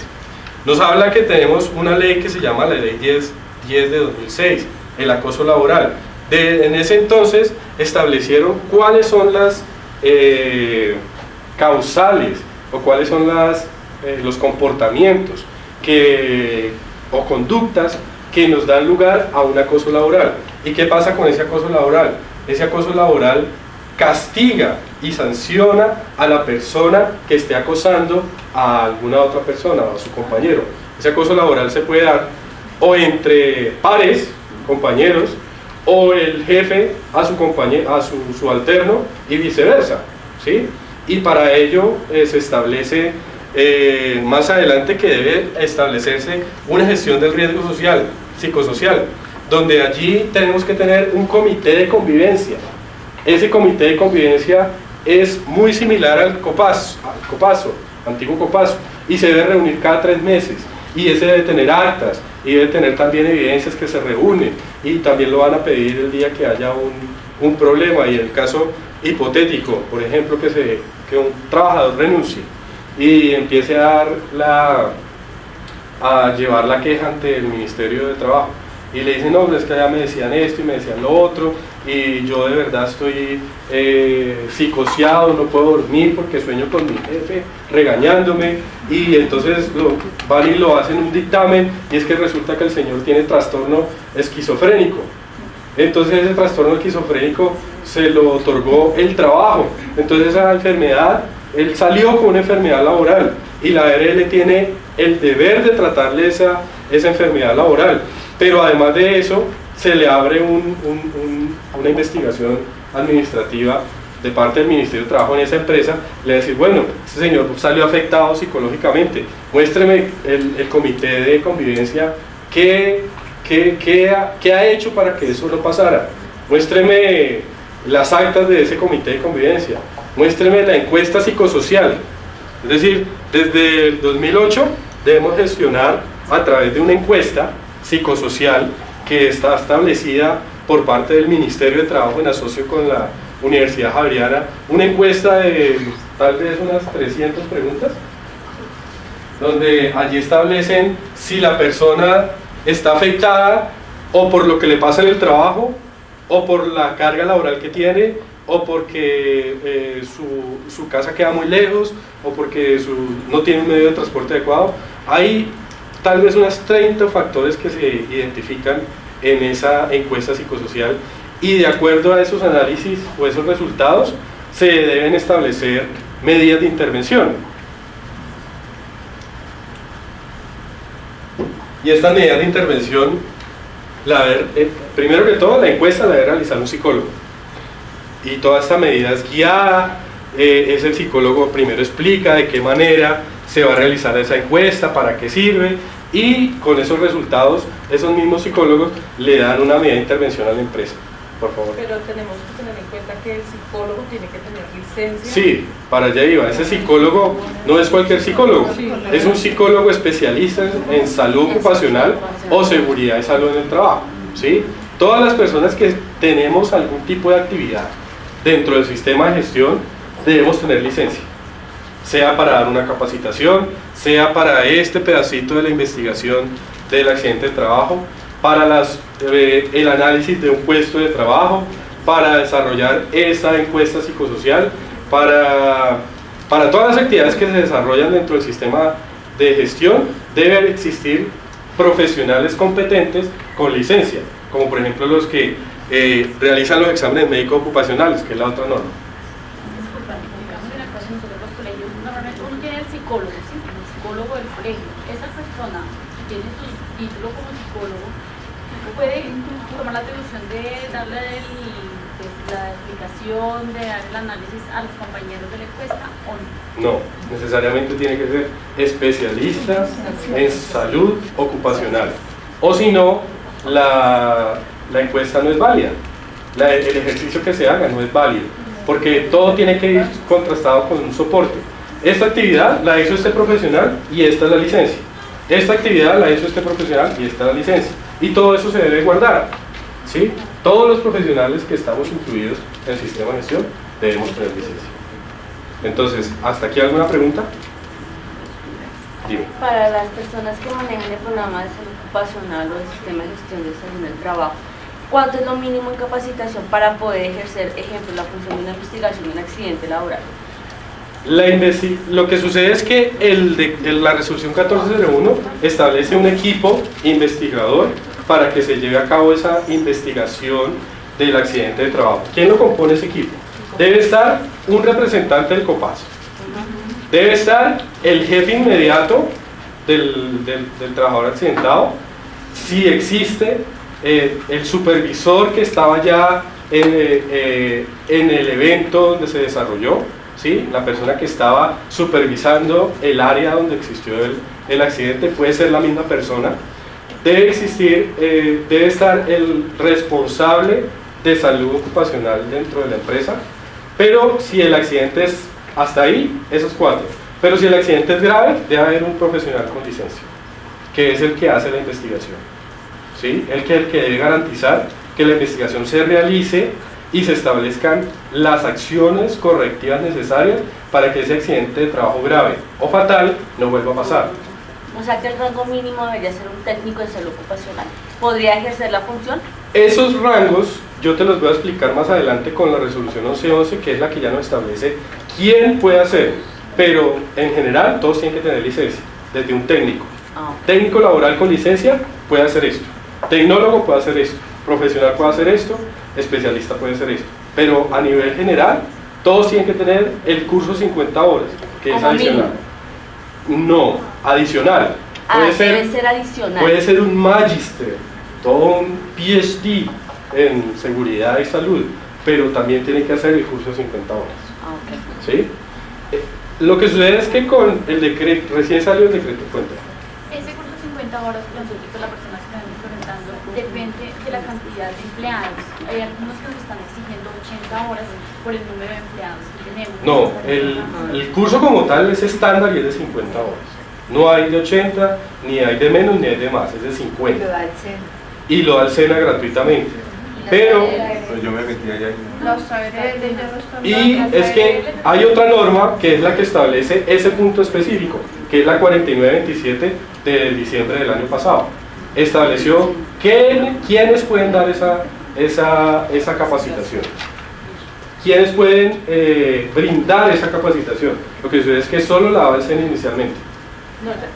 Nos habla que tenemos una ley que se llama la ley 10 de 2006, el acoso laboral. En ese entonces establecieron cuáles son las causales o cuáles son los comportamientos o conductas que nos dan lugar a un acoso laboral. ¿Y qué pasa con ese acoso laboral? Ese acoso laboral castiga y sanciona a la persona que esté acosando a alguna otra persona o a su compañero. Ese acoso laboral se puede dar o entre pares, compañeros, o el jefe a su compañero, a su subalterno y viceversa, ¿sí? Y para ello se establece más adelante que debe establecerse una gestión del riesgo social, psicosocial, donde allí tenemos que tener un comité de convivencia. Ese comité de convivencia es muy similar al COPASO, antiguo COPASO, y se debe reunir cada 3 meses, y ese debe tener actas, y debe tener también evidencias que se reúnen, y también lo van a pedir el día que haya un problema, y en el caso hipotético, por ejemplo, que un trabajador renuncie y empiece a llevar la queja ante el Ministerio de Trabajo, y le dicen, no, es que ya me decían esto y me decían lo otro, y yo de verdad estoy psicoseado, no puedo dormir porque sueño con mi jefe regañándome, y entonces van y lo hacen un dictamen, y es que resulta que el señor tiene trastorno esquizofrénico. Entonces ese trastorno esquizofrénico se lo otorgó el trabajo, entonces esa enfermedad, él salió con una enfermedad laboral, y la ARL tiene el deber de tratarle esa enfermedad laboral, pero además de eso se le abre una investigación administrativa de parte del Ministerio de Trabajo en esa empresa. Le decir, bueno, este señor salió afectado psicológicamente, muéstreme el comité de convivencia, ¿qué ha hecho para que eso no pasara? Muéstreme las actas de ese comité de convivencia, muéstreme la encuesta psicosocial. Es decir, desde el 2008 debemos gestionar a través de una encuesta psicosocial que está establecida por parte del Ministerio de Trabajo en asocio con la Universidad Javeriana, una encuesta de tal vez unas 300 preguntas, donde allí establecen si la persona está afectada o por lo que le pasa en el trabajo, o por la carga laboral que tiene, o porque su casa queda muy lejos, o porque no tiene un medio de transporte adecuado. Hay tal vez unos 30 factores que se identifican en esa encuesta psicosocial, y de acuerdo a esos análisis o esos resultados se deben establecer medidas de intervención. Y estas medidas de intervención, primero que todo, la encuesta la debe realizar un psicólogo, y toda esta medida es guiada. Es el psicólogo primero explica de qué manera se va a realizar esa encuesta, para qué sirve, y con esos resultados esos mismos psicólogos le dan una medida de intervención a la empresa. Por favor. Pero tenemos que tener en cuenta que el psicólogo tiene que tener licencia. Sí, para allá iba. Ese psicólogo no es cualquier psicólogo, es un psicólogo especialista en salud ocupacional o seguridad y salud en el trabajo, ¿sí? Todas las personas que tenemos algún tipo de actividad dentro del sistema de gestión debemos tener licencia, sea para dar una capacitación, sea para este pedacito de la investigación del accidente de trabajo, para el análisis de un puesto de trabajo, para desarrollar esa encuesta psicosocial, para todas las actividades que se desarrollan dentro del sistema de gestión. Deben existir profesionales competentes con licencia, como por ejemplo los que realizan los exámenes médicos ocupacionales, que es la otra norma. Disculpa, digamos en el caso de nosotros los colegios, normalmente uno tiene el psicólogo, ¿sí? El psicólogo del colegio. Esa persona que tiene su título como psicólogo puede tomar la atribución de darle la explicación, de dar el análisis a los compañeros de la encuesta, ¿o no? No, necesariamente tiene que ser especialista en salud ocupacional, o si no, la encuesta no es válida, el ejercicio que se haga no es válido, porque todo tiene que ir contrastado con un soporte. Esta actividad la hizo este profesional y esta es la licencia, esta actividad la hizo este profesional y esta es la licencia, y todo eso se debe guardar, ¿sí? Todos los profesionales que estamos incluidos en el sistema de gestión debemos tener licencia. Entonces, ¿hasta aquí alguna pregunta? Dime. Para las personas que manejan el programa de salud ocupacional o el sistema de gestión de salud en el trabajo, ¿cuánto es lo mínimo en capacitación para poder ejercer, ejemplo, la función de una investigación en un accidente laboral? Lo que sucede es que la resolución 1401 establece un equipo investigador para que se lleve a cabo esa investigación del accidente de trabajo. ¿Quién lo compone ese equipo? Debe estar un representante del COPAS, debe estar el jefe inmediato del trabajador accidentado, si existe el supervisor que estaba ya en el evento donde se desarrolló, ¿sí? La persona que estaba supervisando el área donde existió el accidente puede ser la misma persona. Debe estar el responsable de salud ocupacional dentro de la empresa, pero si el accidente es hasta ahí, esos 4. Pero si el accidente es grave, debe haber un profesional con licencia, que es el que hace la investigación, ¿sí? El que debe garantizar que la investigación se realice y se establezcan las acciones correctivas necesarias para que ese accidente de trabajo grave o fatal no vuelva a pasar. O sea que el rango mínimo debería ser un técnico de salud ocupacional. ¿Podría ejercer la función? Esos rangos yo te los voy a explicar más adelante con la resolución 1111, que es la que ya nos establece quién puede hacer, pero en general todos tienen que tener licencia, desde un técnico. Técnico laboral con licencia puede hacer esto, tecnólogo puede hacer esto, profesional puede hacer esto, especialista puede hacer esto, pero a nivel general todos tienen que tener el curso 50 horas, que es adicional. No, adicional. Debe ser adicional. Puede ser un magister, todo un PhD en seguridad y salud, pero también tiene que hacer el curso de 50 horas. ¿Sí? Lo que sucede es que con el decreto, recién salió el decreto, cuéntame. Ese curso de 50 horas que nosotros, la persona que están implementando, depende de la cantidad de empleados. Hay algunos que nos están exigiendo 80 horas por el número de empleados que tenemos. No, el curso como tal es estándar y es de 50 horas. No hay de 80, ni hay de menos, ni hay de más, es de 50. Y lo da el SENA gratuitamente. Pero yo me metí allá y es que hay otra norma que es la que establece ese punto específico, que es la 4927 de diciembre del año pasado. Estableció quiénes pueden dar esa capacitación. ¿quiénes pueden brindar esa capacitación? Lo que sucede es que solo la daba el SENA inicialmente. No, ya.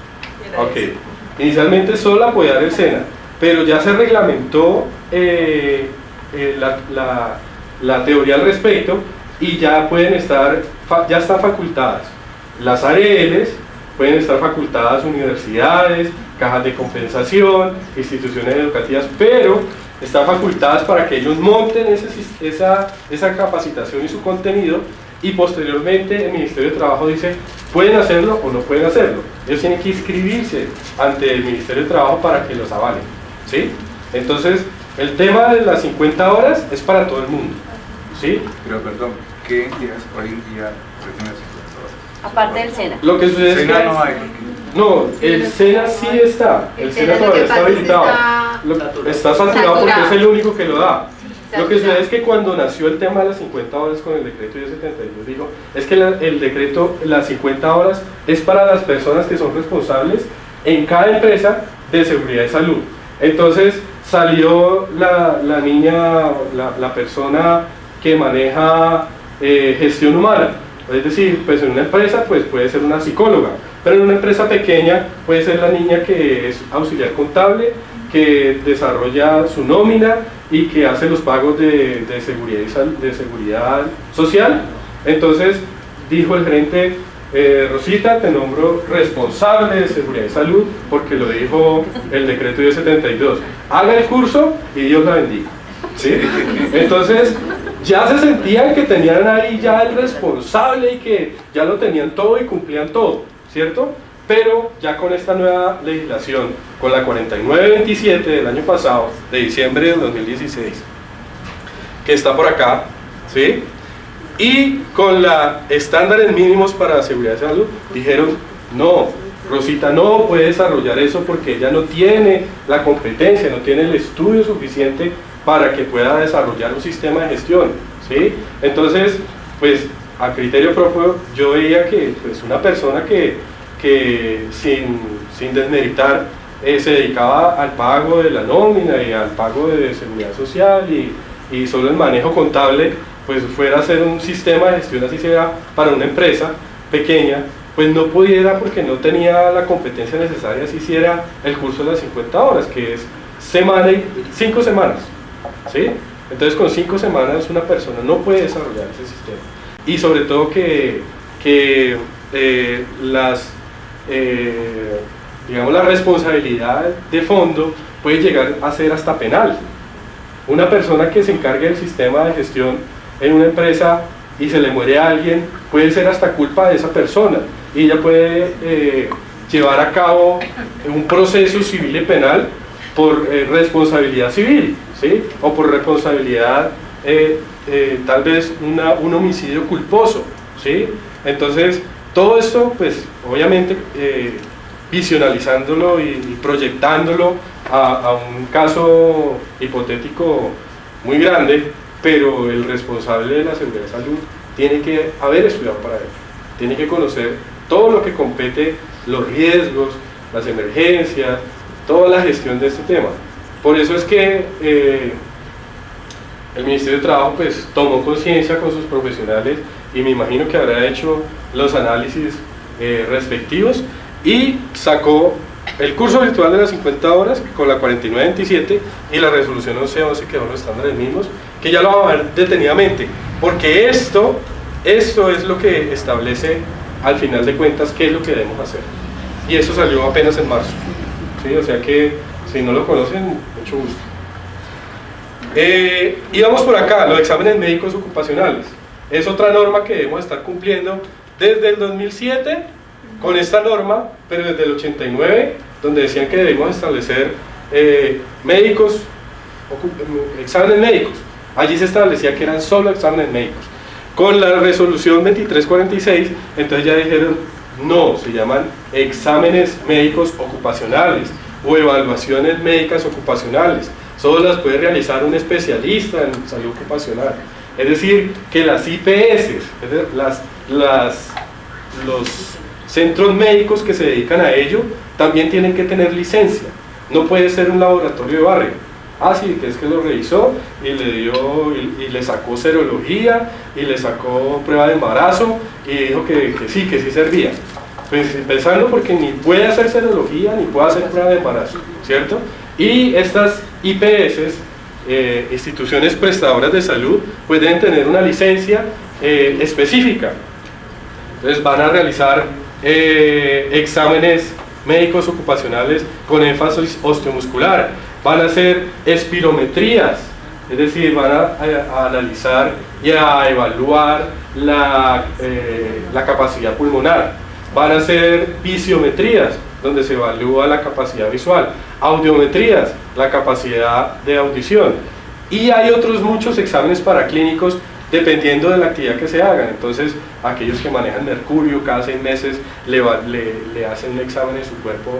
Era Ok, eso. inicialmente solo la podía dar el SENA, pero ya se reglamentó la teoría al respecto y ya pueden estar, ya están facultadas las ARLs, pueden estar facultadas universidades, cajas de compensación, instituciones educativas, pero están facultadas para que ellos monten esa capacitación y su contenido, y posteriormente el Ministerio de Trabajo dice, ¿pueden hacerlo o no pueden hacerlo? Ellos tienen que inscribirse ante el Ministerio de Trabajo para que los avalen, ¿sí? Entonces, el tema de las 50 horas es para todo el mundo, ¿sí? Pero perdón, ¿qué entidades hoy en día ofrecen las 50 horas? Aparte del SENA. Lo que sucede es que... SENA no hay. No, el SENA sí está, el SENA todavía está habilitado, está saturado porque es el único que lo da. Lo que sucede es que cuando nació el tema de las 50 horas con el decreto 1072, dijo, es que el decreto, las 50 horas es para las personas que son responsables en cada empresa de seguridad y salud. Entonces salió la niña, la persona que maneja gestión humana, es decir, pues en una empresa pues puede ser una psicóloga, pero en una empresa pequeña puede ser la niña que es auxiliar contable, que desarrolla su nómina y que hace los pagos de seguridad social. Entonces dijo el gerente, Rosita, te nombro responsable de seguridad y salud porque lo dijo el decreto 1072. Haga el curso y Dios la bendiga, ¿sí? Entonces ya se sentían que tenían ahí ya el responsable y que ya lo tenían todo y cumplían todo, ¿cierto? Pero ya con esta nueva legislación, con la 4927 del año pasado, de diciembre del 2016, que está por acá, ¿sí? Y con la estándares mínimos para seguridad y salud, dijeron, no, Rosita no puede desarrollar eso porque ella no tiene la competencia, no tiene el estudio suficiente para que pueda desarrollar un sistema de gestión, ¿sí? Entonces, pues, a criterio propio, yo veía que pues, una persona que sin desmeritar se dedicaba al pago de la nómina y al pago de seguridad social y solo el manejo contable, pues fuera a hacer un sistema de gestión así sea para una empresa pequeña, pues no pudiera porque no tenía la competencia necesaria si hiciera el curso de las 50 horas, que es 5 semanas, ¿sí? Entonces con 5 semanas una persona no puede desarrollar ese sistema, y sobre todo que digamos, la responsabilidad de fondo puede llegar a ser hasta penal. Una persona que se encargue del sistema de gestión en una empresa y se le muere a alguien, puede ser hasta culpa de esa persona y ella puede llevar a cabo un proceso civil y penal por responsabilidad civil, ¿sí? O por responsabilidad, tal vez un homicidio culposo, ¿sí? Entonces, todo esto, pues, obviamente, visionalizándolo y proyectándolo a un caso hipotético muy grande, pero el responsable de la seguridad de salud tiene que haber estudiado para ello, tiene que conocer todo lo que compete, los riesgos, las emergencias, toda la gestión de este tema. Por eso es que el Ministerio de Trabajo pues, tomó conciencia con sus profesionales y me imagino que habrá hecho los análisis respectivos y sacó el curso virtual de las 50 horas con la 4927 y la resolución 1111 que son los estándares mínimos, que ya lo vamos a ver detenidamente, porque esto es lo que establece al final de cuentas qué es lo que debemos hacer, y eso salió apenas en marzo, ¿sí? O sea que si no lo conocen, mucho gusto. Y vamos por acá, los exámenes médicos ocupacionales, es otra norma que debemos estar cumpliendo desde el 2007 con esta norma, pero desde el 89, donde decían que debemos establecer exámenes médicos. Allí se establecía que eran solo exámenes médicos. Con la resolución 2346, entonces ya dijeron, no, se llaman exámenes médicos ocupacionales o evaluaciones médicas ocupacionales. Solo las puede realizar un especialista en salud ocupacional. Es decir, que las IPS, los centros médicos que se dedican a ello, también tienen que tener licencia. No puede ser un laboratorio de barrio, Ah, sí, que es que lo revisó y le dio y le sacó serología y le sacó prueba de embarazo y dijo que sí servía. Pues pensando porque ni puede hacer serología ni puede hacer prueba de embarazo, ¿cierto? Y estas IPS, instituciones prestadoras de salud, pues deben tener una licencia específica. Entonces van a realizar exámenes médicos ocupacionales con énfasis osteomuscular, van a hacer espirometrías, es decir, van a analizar y a evaluar la capacidad pulmonar, van a hacer visiometrías, donde se evalúa la capacidad visual, audiometrías, la capacidad de audición, y hay otros muchos exámenes paraclínicos dependiendo de la actividad que se hagan. Entonces, aquellos que manejan mercurio, cada 6 meses le hacen un examen en su cuerpo,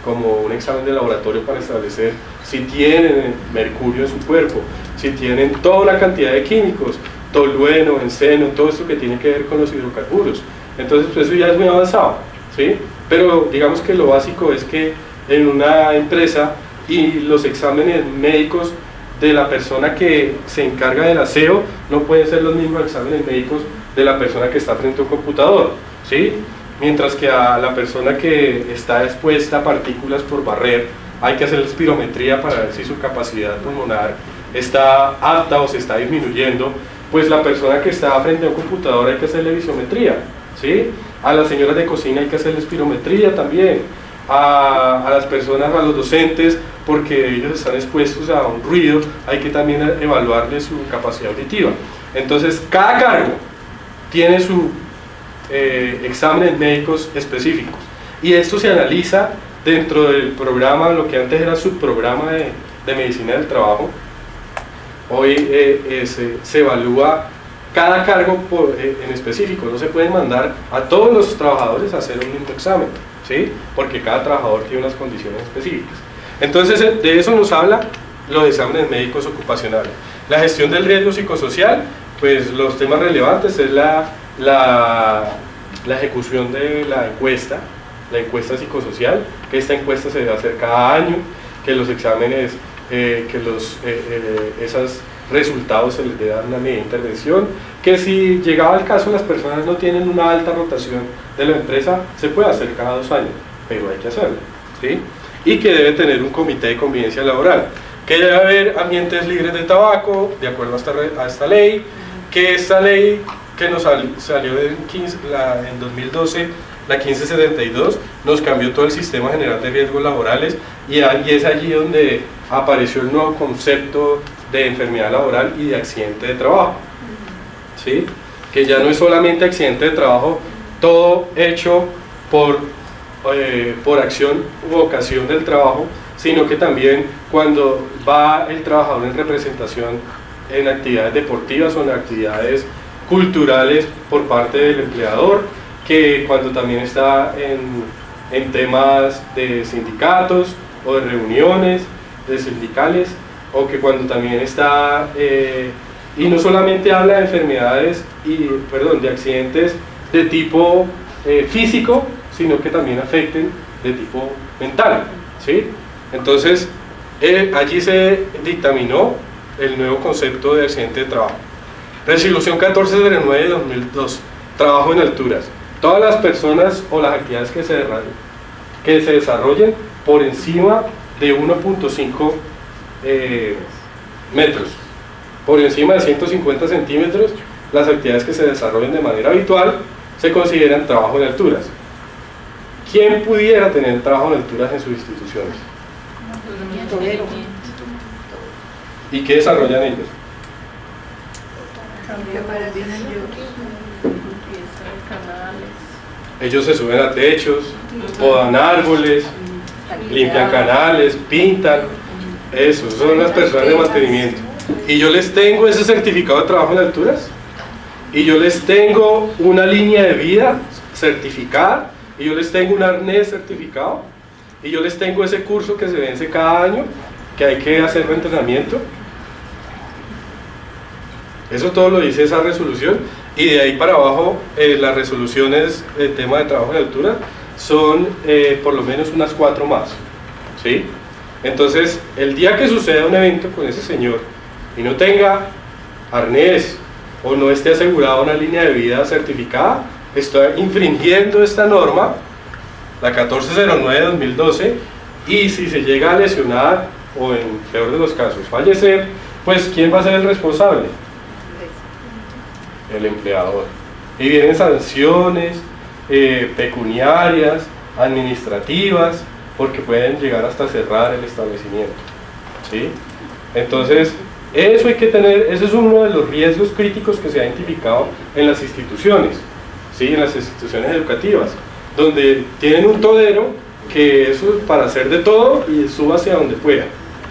como un examen de laboratorio para establecer si tienen mercurio en su cuerpo, si tienen toda una cantidad de químicos, tolueno, enceno, todo esto que tiene que ver con los hidrocarburos. Entonces, pues eso ya es muy avanzado, ¿sí? Pero digamos que lo básico es que en una empresa y los exámenes médicos de la persona que se encarga del aseo no pueden ser los mismos exámenes médicos de la persona que está frente a un computador, ¿sí? Mientras que a la persona que está expuesta a partículas por barrer hay que hacer la espirometría para ver si su capacidad pulmonar está apta o se está disminuyendo, pues la persona que está frente a un computador hay que hacerle visiometría, ¿sí? A las señoras de cocina hay que hacerle espirometría también, a las personas, a los docentes, porque ellos están expuestos a un ruido, hay que también evaluarle su capacidad auditiva. Entonces, cada cargo tiene sus exámenes médicos específicos, y esto se analiza dentro del programa, lo que antes era subprograma de medicina del trabajo. Hoy se evalúa cada cargo en específico, no se pueden mandar a todos los trabajadores a hacer un mismo examen, ¿sí? Porque cada trabajador tiene unas condiciones específicas. Entonces, de eso nos habla los exámenes médicos ocupacionales. La gestión del riesgo psicosocial, pues los temas relevantes es la ejecución de la encuesta psicosocial, que esta encuesta se debe hacer cada año, que los exámenes, esos resultados se les debe dar una medida de intervención, que si llegaba el caso las personas no tienen una alta rotación de la empresa, se puede hacer cada 2 años, pero hay que hacerlo, ¿sí? Y que debe tener un comité de convivencia laboral, que debe haber ambientes libres de tabaco, de acuerdo a esta ley, que esta ley que nos salió en 2012, la 1572, nos cambió todo el sistema general de riesgos laborales, y es allí donde apareció el nuevo concepto de enfermedad laboral y de accidente de trabajo, ¿sí? Que ya no es solamente accidente de trabajo, todo hecho por acción u ocasión del trabajo, sino que también cuando va el trabajador en representación en actividades deportivas o en actividades culturales por parte del empleador, que cuando también está en temas de sindicatos o de reuniones de sindicales, o que cuando también está, y no solamente habla de enfermedades, de accidentes de tipo físico, sino que también afecten de tipo mental, ¿sí? Entonces, allí se dictaminó el nuevo concepto de accidente de trabajo. Resolución 1409 de 2002, trabajo en alturas. Todas las personas o las actividades que se desarrollen por encima de 1.5 metros, por encima de 150 centímetros, las actividades que se desarrollen de manera habitual se consideran trabajo en alturas. ¿Quién pudiera tener trabajo en alturas en sus instituciones? ¿Y qué desarrollan ellos? Ellos se suben a techos, podan árboles, limpian canales, pintan. Eso, son las personas de mantenimiento. Y yo les tengo ese certificado de trabajo en alturas, y yo les tengo una línea de vida certificada, y yo les tengo un arnés certificado, y yo les tengo ese curso que se vence cada año, que hay que hacer entrenamiento. Eso todo lo dice esa resolución, y de ahí para abajo las resoluciones del tema de trabajo en altura son por lo menos unas 4 más, ¿sí? Entonces, el día que suceda un evento con ese señor y no tenga arnés o no esté asegurada una línea de vida certificada, está infringiendo esta norma, la 1409 de 2012, y si se llega a lesionar o en peor de los casos fallecer, pues ¿quién va a ser el responsable? El empleador. Y vienen sanciones pecuniarias, administrativas, porque pueden llegar hasta cerrar el establecimiento, ¿sí? Entonces, eso hay que tener, ese es uno de los riesgos críticos que se ha identificado en las instituciones, ¿sí? En las instituciones educativas, donde tienen un todero que eso es para hacer de todo y suba hacia donde pueda,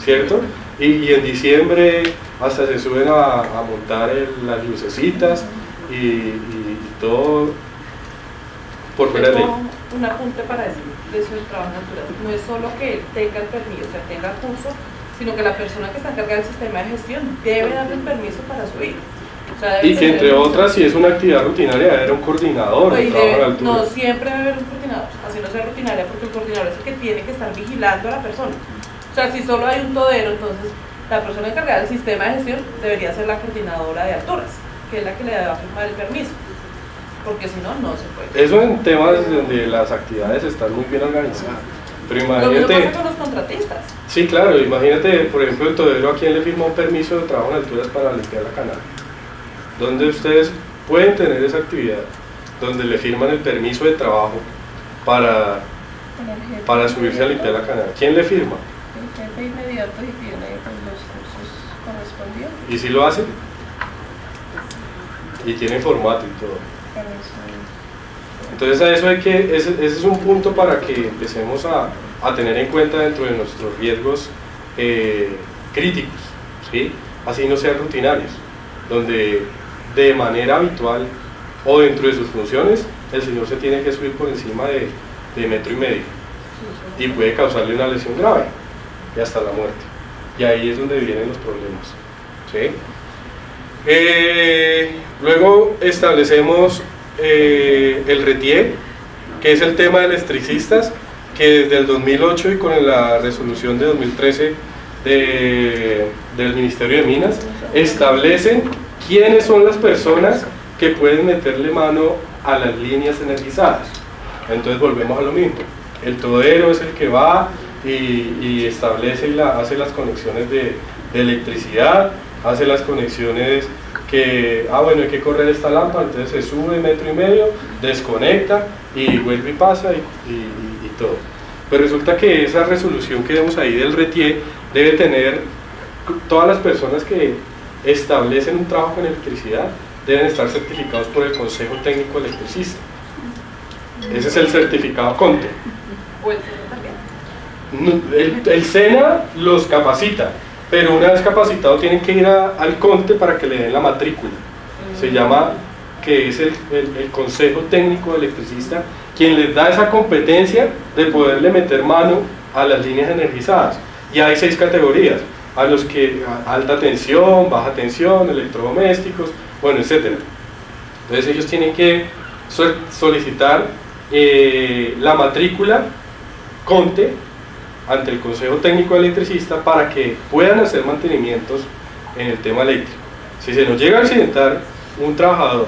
¿cierto? Y en diciembre hasta se suben a montar las lucecitas y todo por fuera de ley. Un apunte para decir de eso del trabajo natural. No es solo que él tenga el permiso, o sea, tenga curso, sino que la persona que está encargada del sistema de gestión debe darle un permiso para subir. O sea, y que entre otras, si es una actividad rutinaria, debe haber un coordinador de trabajo a la altura. No, siempre debe haber un coordinador, así no sea rutinaria, porque el coordinador es el que tiene que estar vigilando a la persona. O sea, si solo hay un todero, entonces la persona encargada del sistema de gestión debería ser la coordinadora de alturas, que es la que le va a firmar el permiso, porque si no, no se puede. Eso en temas donde las actividades están muy bien organizadas. Pero imagínate, lo mismo pasa con los contratistas. Sí, claro, imagínate, por ejemplo, el todero a quien le firmó un permiso de trabajo en alturas para limpiar la canal, donde ustedes pueden tener esa actividad, donde le firman el permiso de trabajo para subirse a limpiar la canal. ¿Quién le firma? El jefe inmediato y tiene los cursos correspondientes. ¿Y si lo hace? Y tiene formato y todo. Entonces a eso hay que, ese es un punto para que empecemos a tener en cuenta dentro de nuestros riesgos críticos, ¿sí? Así no sean rutinarios, donde de manera habitual o dentro de sus funciones el señor se tiene que subir por encima de 1,5 metros y puede causarle una lesión grave y hasta la muerte, y ahí es donde vienen los problemas, ¿sí? Luego establecemos el RETIE, que es el tema de electricistas, que desde el 2008 y con la resolución de 2013 del Ministerio de Minas establecen quiénes son las personas que pueden meterle mano a las líneas energizadas. Entonces volvemos a lo mismo, el todero es el que va y establece y hace las conexiones de electricidad, hace las conexiones que, bueno, hay que correr esta lámpara, entonces se sube 1,5 metros, desconecta y vuelve y pasa y todo. Pero resulta que esa resolución que vemos ahí del RETIE debe tener, todas las personas que establecen un trabajo con electricidad deben estar certificados por el Consejo Técnico Electricista. Ese es el certificado CONTE. ¿O el SENA también? El SENA los capacita, pero una vez capacitado tienen que ir al CONTE para que le den la matrícula. Se llama, que es el Consejo Técnico Electricista, quien les da esa competencia de poderle meter mano a las líneas energizadas. Y hay 6 categorías, a los que alta tensión, baja tensión, electrodomésticos, bueno, etc. Entonces ellos tienen que solicitar la matrícula CONTE ante el Consejo Técnico Electricista para que puedan hacer mantenimientos en el tema eléctrico. Si se nos llega a accidentar un trabajador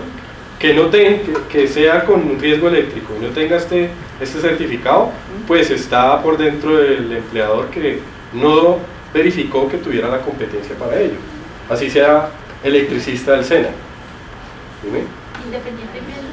que sea con un riesgo eléctrico y no tenga este certificado, pues está por dentro del empleador que no verificó que tuviera la competencia para ello, así sea electricista del SENA. ¿Dime? Independientemente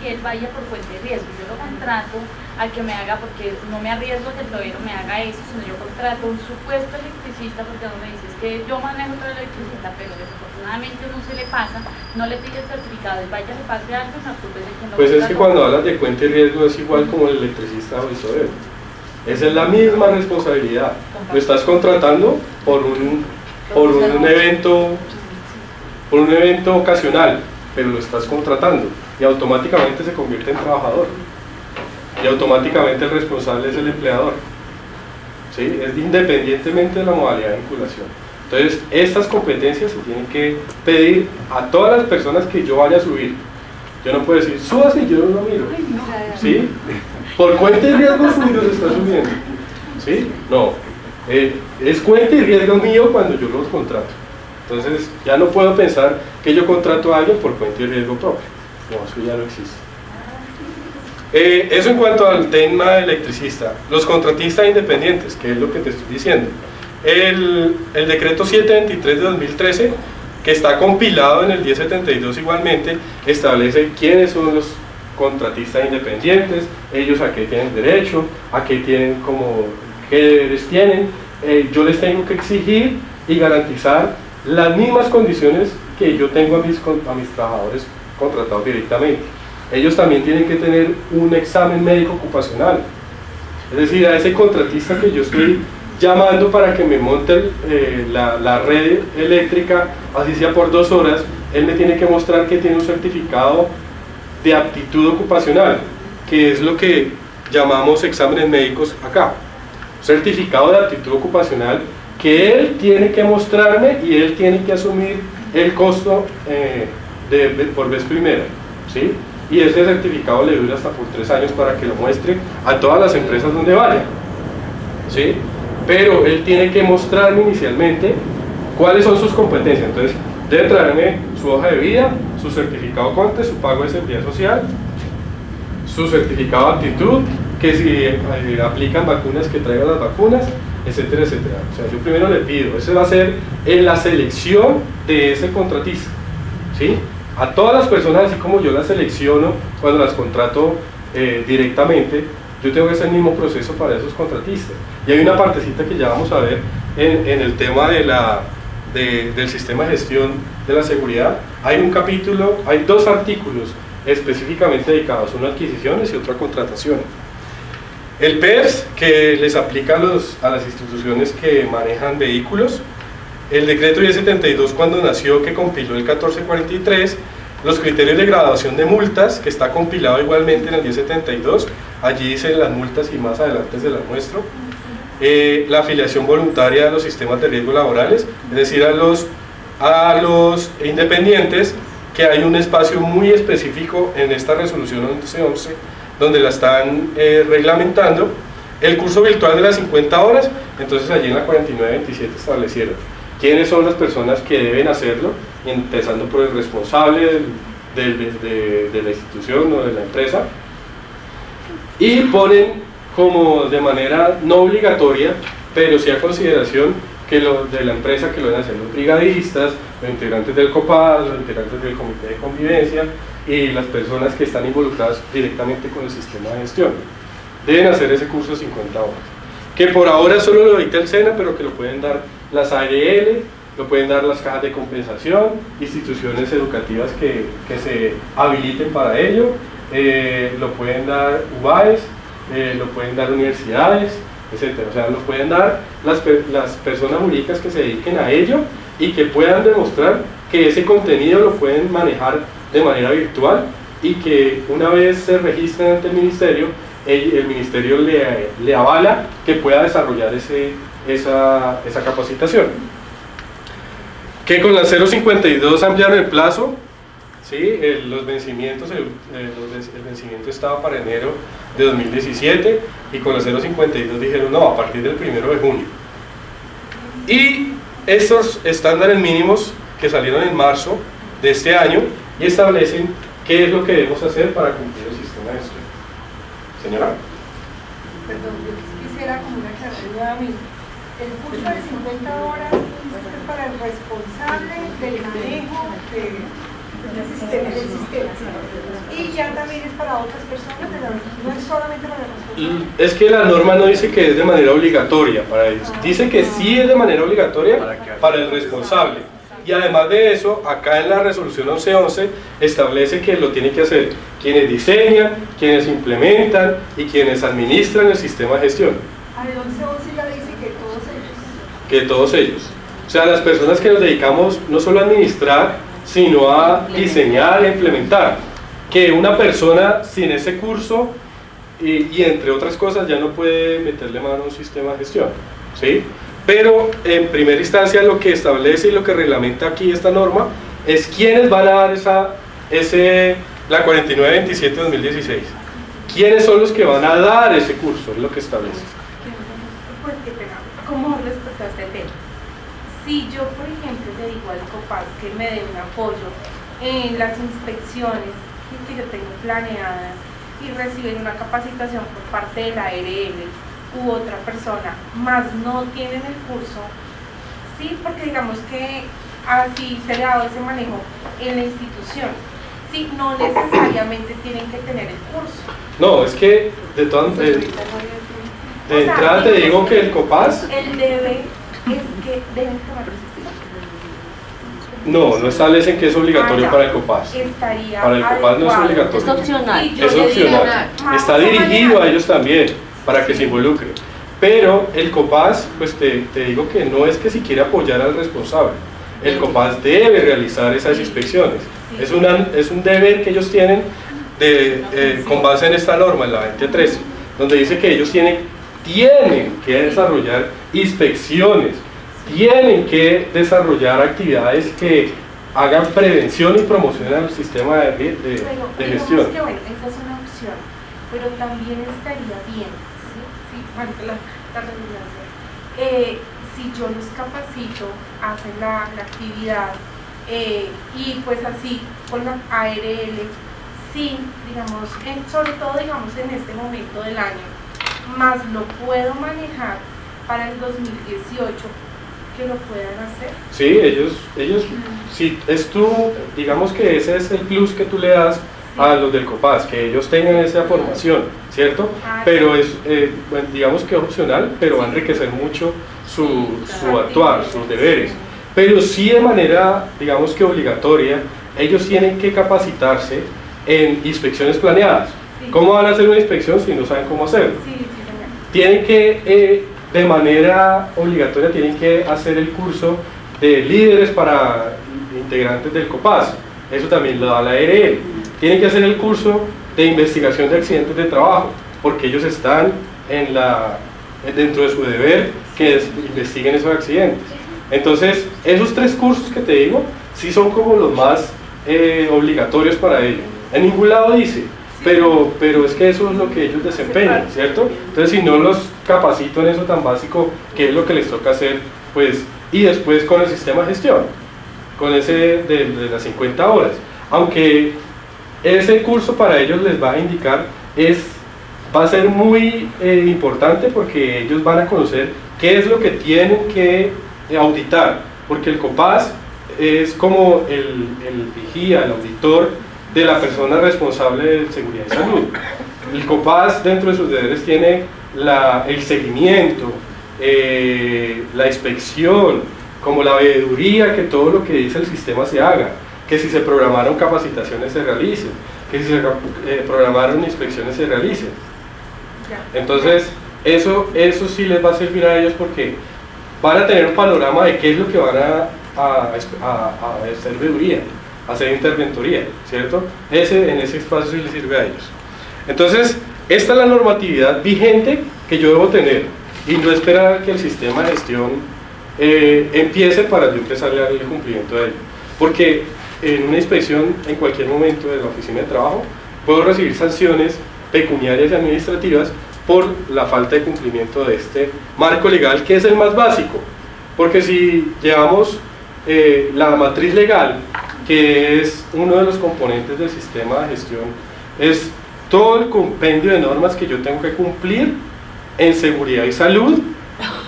que él vaya por fuente de riesgo, yo lo contrato a que me haga, porque no me arriesgo que el todero me haga eso, sino yo contrato un supuesto electricista, porque uno me dice, es que yo manejo otro electricista, pero desafortunadamente uno se le pasa, no le pide el certificado, y vaya, le pase algo, no, pues es que no. Pues es que cuando hablas de cuenta y riesgo es igual como el electricista o el todero. Esa es la misma responsabilidad. Lo estás contratando por un evento ocasional, pero lo estás contratando y automáticamente se convierte en trabajador y automáticamente el responsable es el empleador, ¿sí? Es independientemente de la modalidad de vinculación. Entonces estas competencias se tienen que pedir a todas las personas que yo vaya a subir. Yo no puedo decir, súbase y yo no lo miro, ¿sí? Por cuenta y riesgo suyo se está subiendo, ¿sí? No, es cuenta y riesgo mío cuando yo los contrato. Entonces ya no puedo pensar que yo contrato a alguien por cuenta y riesgo propio. No, eso ya no existe. Eso en cuanto al tema electricista. Los contratistas independientes, que es lo que te estoy diciendo. El decreto 723 de 2013, que está compilado en el 1072 igualmente, establece quiénes son los contratistas independientes, ellos a qué tienen derecho, a qué tienen, qué deberes tienen. Yo les tengo que exigir y garantizar las mismas condiciones que yo tengo a mis trabajadores contratados directamente. Ellos también tienen que tener un examen médico ocupacional, es decir, a ese contratista que yo estoy llamando para que me monte la red eléctrica, así sea por 2 horas, él me tiene que mostrar que tiene un certificado de aptitud ocupacional, que es lo que llamamos exámenes médicos acá. Certificado de aptitud ocupacional que él tiene que mostrarme y él tiene que asumir el costo por vez primera, ¿sí? Y ese certificado le dura hasta por 3 años para que lo muestre a todas las empresas donde vaya, ¿sí? Pero él tiene que mostrarme inicialmente cuáles son sus competencias. Entonces debe traerme su hoja de vida, su certificado CONTE, su pago de seguridad social, su certificado de aptitud, que si aplican vacunas, que traigan las vacunas, etcétera, etcétera. O sea, yo primero le pido, ese va a ser en la selección de ese contratista, ¿sí? A todas las personas, así como yo las selecciono cuando las contrato directamente, yo tengo que hacer el mismo proceso para esos contratistas. Y hay una partecita que ya vamos a ver en el tema del sistema de gestión de la seguridad. Hay un capítulo, hay 2 artículos específicamente dedicados, uno a adquisiciones y otro a contrataciones. El PERS, que les aplica a las instituciones que manejan vehículos. El decreto 1072, cuando nació, que compiló el 1443. Los criterios de graduación de multas, que está compilado igualmente en el 1072. Allí dicen las multas y más adelante se las muestro. La afiliación voluntaria a los sistemas de riesgo laborales, es decir, a los independientes, que hay un espacio muy específico en esta resolución 1111, donde la están reglamentando. El curso virtual de las 50 horas, entonces allí en la 4927 establecieron quiénes son las personas que deben hacerlo, empezando por el responsable de la institución o de la empresa, y ponen como de manera no obligatoria, pero sí a consideración, que de la empresa, que lo deben hacer los brigadistas, los integrantes del COPAD, los integrantes del comité de convivencia y las personas que están involucradas directamente con el sistema de gestión. Deben hacer ese curso de 50 horas, que por ahora solo lo dicta el SENA, pero que lo pueden dar las ARL, lo pueden dar las cajas de compensación, instituciones educativas que se habiliten para ello, lo pueden dar UBAES, lo pueden dar universidades, etc. O sea, lo pueden dar las personas jurídicas que se dediquen a ello y que puedan demostrar que ese contenido lo pueden manejar de manera virtual, y que una vez se registren ante el ministerio le avala que pueda desarrollar esa capacitación. Que con la 052 ampliaron el plazo, ¿sí? Los vencimientos, el vencimiento estaba para enero de 2017, y con la 052 dijeron no, a partir del 1 de junio. Y estos estándares mínimos que salieron en marzo de este año y establecen qué es lo que debemos hacer para cumplir el sistema de gestión. Señora. Perdón, yo quisiera como una aclaración nuevamente. El curso de 50 horas es para el responsable del manejo del sistema. Y ya también es para otras personas, no es solamente para el responsable. Es que la norma no dice que es de manera obligatoria para ellos. Dice que sí es de manera obligatoria para el responsable. Y además de eso, acá en la resolución 1111 establece que lo tienen que hacer quienes diseñan, quienes implementan y quienes administran el sistema de gestión. El 1111 ya dice que todos ellos. Que todos ellos. O sea, las personas que nos dedicamos no solo a administrar, sino a diseñar e implementar. Que una persona sin ese curso y entre otras cosas ya no puede meterle mano a un sistema de gestión, ¿sí? Pero en primera instancia lo que establece y lo que reglamenta aquí esta norma es quiénes van a dar la 4927-2016. ¿Quiénes son los que van a dar ese curso? Es lo que establece. respecto a este tema. Si yo, por ejemplo, le digo al COPAS que me dé un apoyo en las inspecciones que yo tengo planeadas y recibir una capacitación por parte de la ARL u otra persona, más no tienen el curso, sí, porque digamos que así se le ha dado ese manejo en la institución, sí, no necesariamente tienen que tener el curso. No, es que de entrada te digo que el COPAS... El debe es que deben tomar los No, no establecen que es obligatorio para el COPAS. Estaría para el COPAS no es obligatorio. Es opcional. Es opcional. Está dirigido a ellos también, para que se involucren. Pero el COPAS, pues te digo que no es que si quiere apoyar al responsable. El COPAS debe realizar esas inspecciones. Es un deber que ellos tienen con base en esta norma, en la 2013, donde dice que ellos tienen que desarrollar inspecciones, tienen que desarrollar actividades que hagan prevención y promoción al sistema de gestión. Que, bueno, esa es una opción, pero también estaría bien, ¿sí? La redundancia. Si yo los capacito, hacen la actividad y pues así con la ARL, sí, digamos, sobre todo digamos en este momento del año, más lo puedo manejar para el 2018, que lo puedan hacer. Sí, ellos si es tú, digamos que ese es el plus que tú le das a los del COPAS, que ellos tengan esa formación, ¿cierto? Pero es, bueno, digamos que es opcional, pero va a enriquecer mucho su actuar, sus deberes. Pero sí de manera, digamos que obligatoria, ellos tienen que capacitarse en inspecciones planeadas. ¿Cómo van a hacer una inspección si no saben cómo hacerlo? Tienen que, de manera obligatoria, tienen que hacer el curso de líderes para integrantes del COPAS. Eso también lo da la ARL. Tienen que hacer el curso de investigación de accidentes de trabajo, porque ellos están dentro de su deber que investiguen esos accidentes. Entonces, esos 3 cursos que te digo, sí son como los más obligatorios para ellos. En ningún lado dice, pero es que eso es lo que ellos desempeñan, ¿cierto? Entonces, si no los capacito en eso tan básico, ¿qué es lo que les toca hacer? Pues, y después con el sistema de gestión, con ese de las 50 horas. Aunque ese curso para ellos les va a indicar, va a ser muy importante, porque ellos van a conocer qué es lo que tienen que auditar, porque el COPAS es como el vigía, el auditor de la persona responsable de seguridad y salud. El COPAS, dentro de sus deberes, tiene el seguimiento, la inspección, como la veeduría, que todo lo que dice el sistema se haga, que si se programaron capacitaciones se realicen, que si se programaron inspecciones se realicen. Entonces, eso sí les va a servir a ellos, porque van a tener un panorama de qué es lo que van a hacer veeduría, a hacer interventoría, ¿cierto? En ese espacio sí les sirve a ellos. Entonces, esta es la normatividad vigente que yo debo tener, y no esperar que el sistema de gestión empiece para yo empezar a darle cumplimiento a ello. Porque en una inspección, en cualquier momento de la oficina de trabajo, puedo recibir sanciones pecuniarias y administrativas por la falta de cumplimiento de este marco legal, que es el más básico. Porque si llevamos la matriz legal, que es uno de los componentes del sistema de gestión, es todo el compendio de normas que yo tengo que cumplir en seguridad y salud,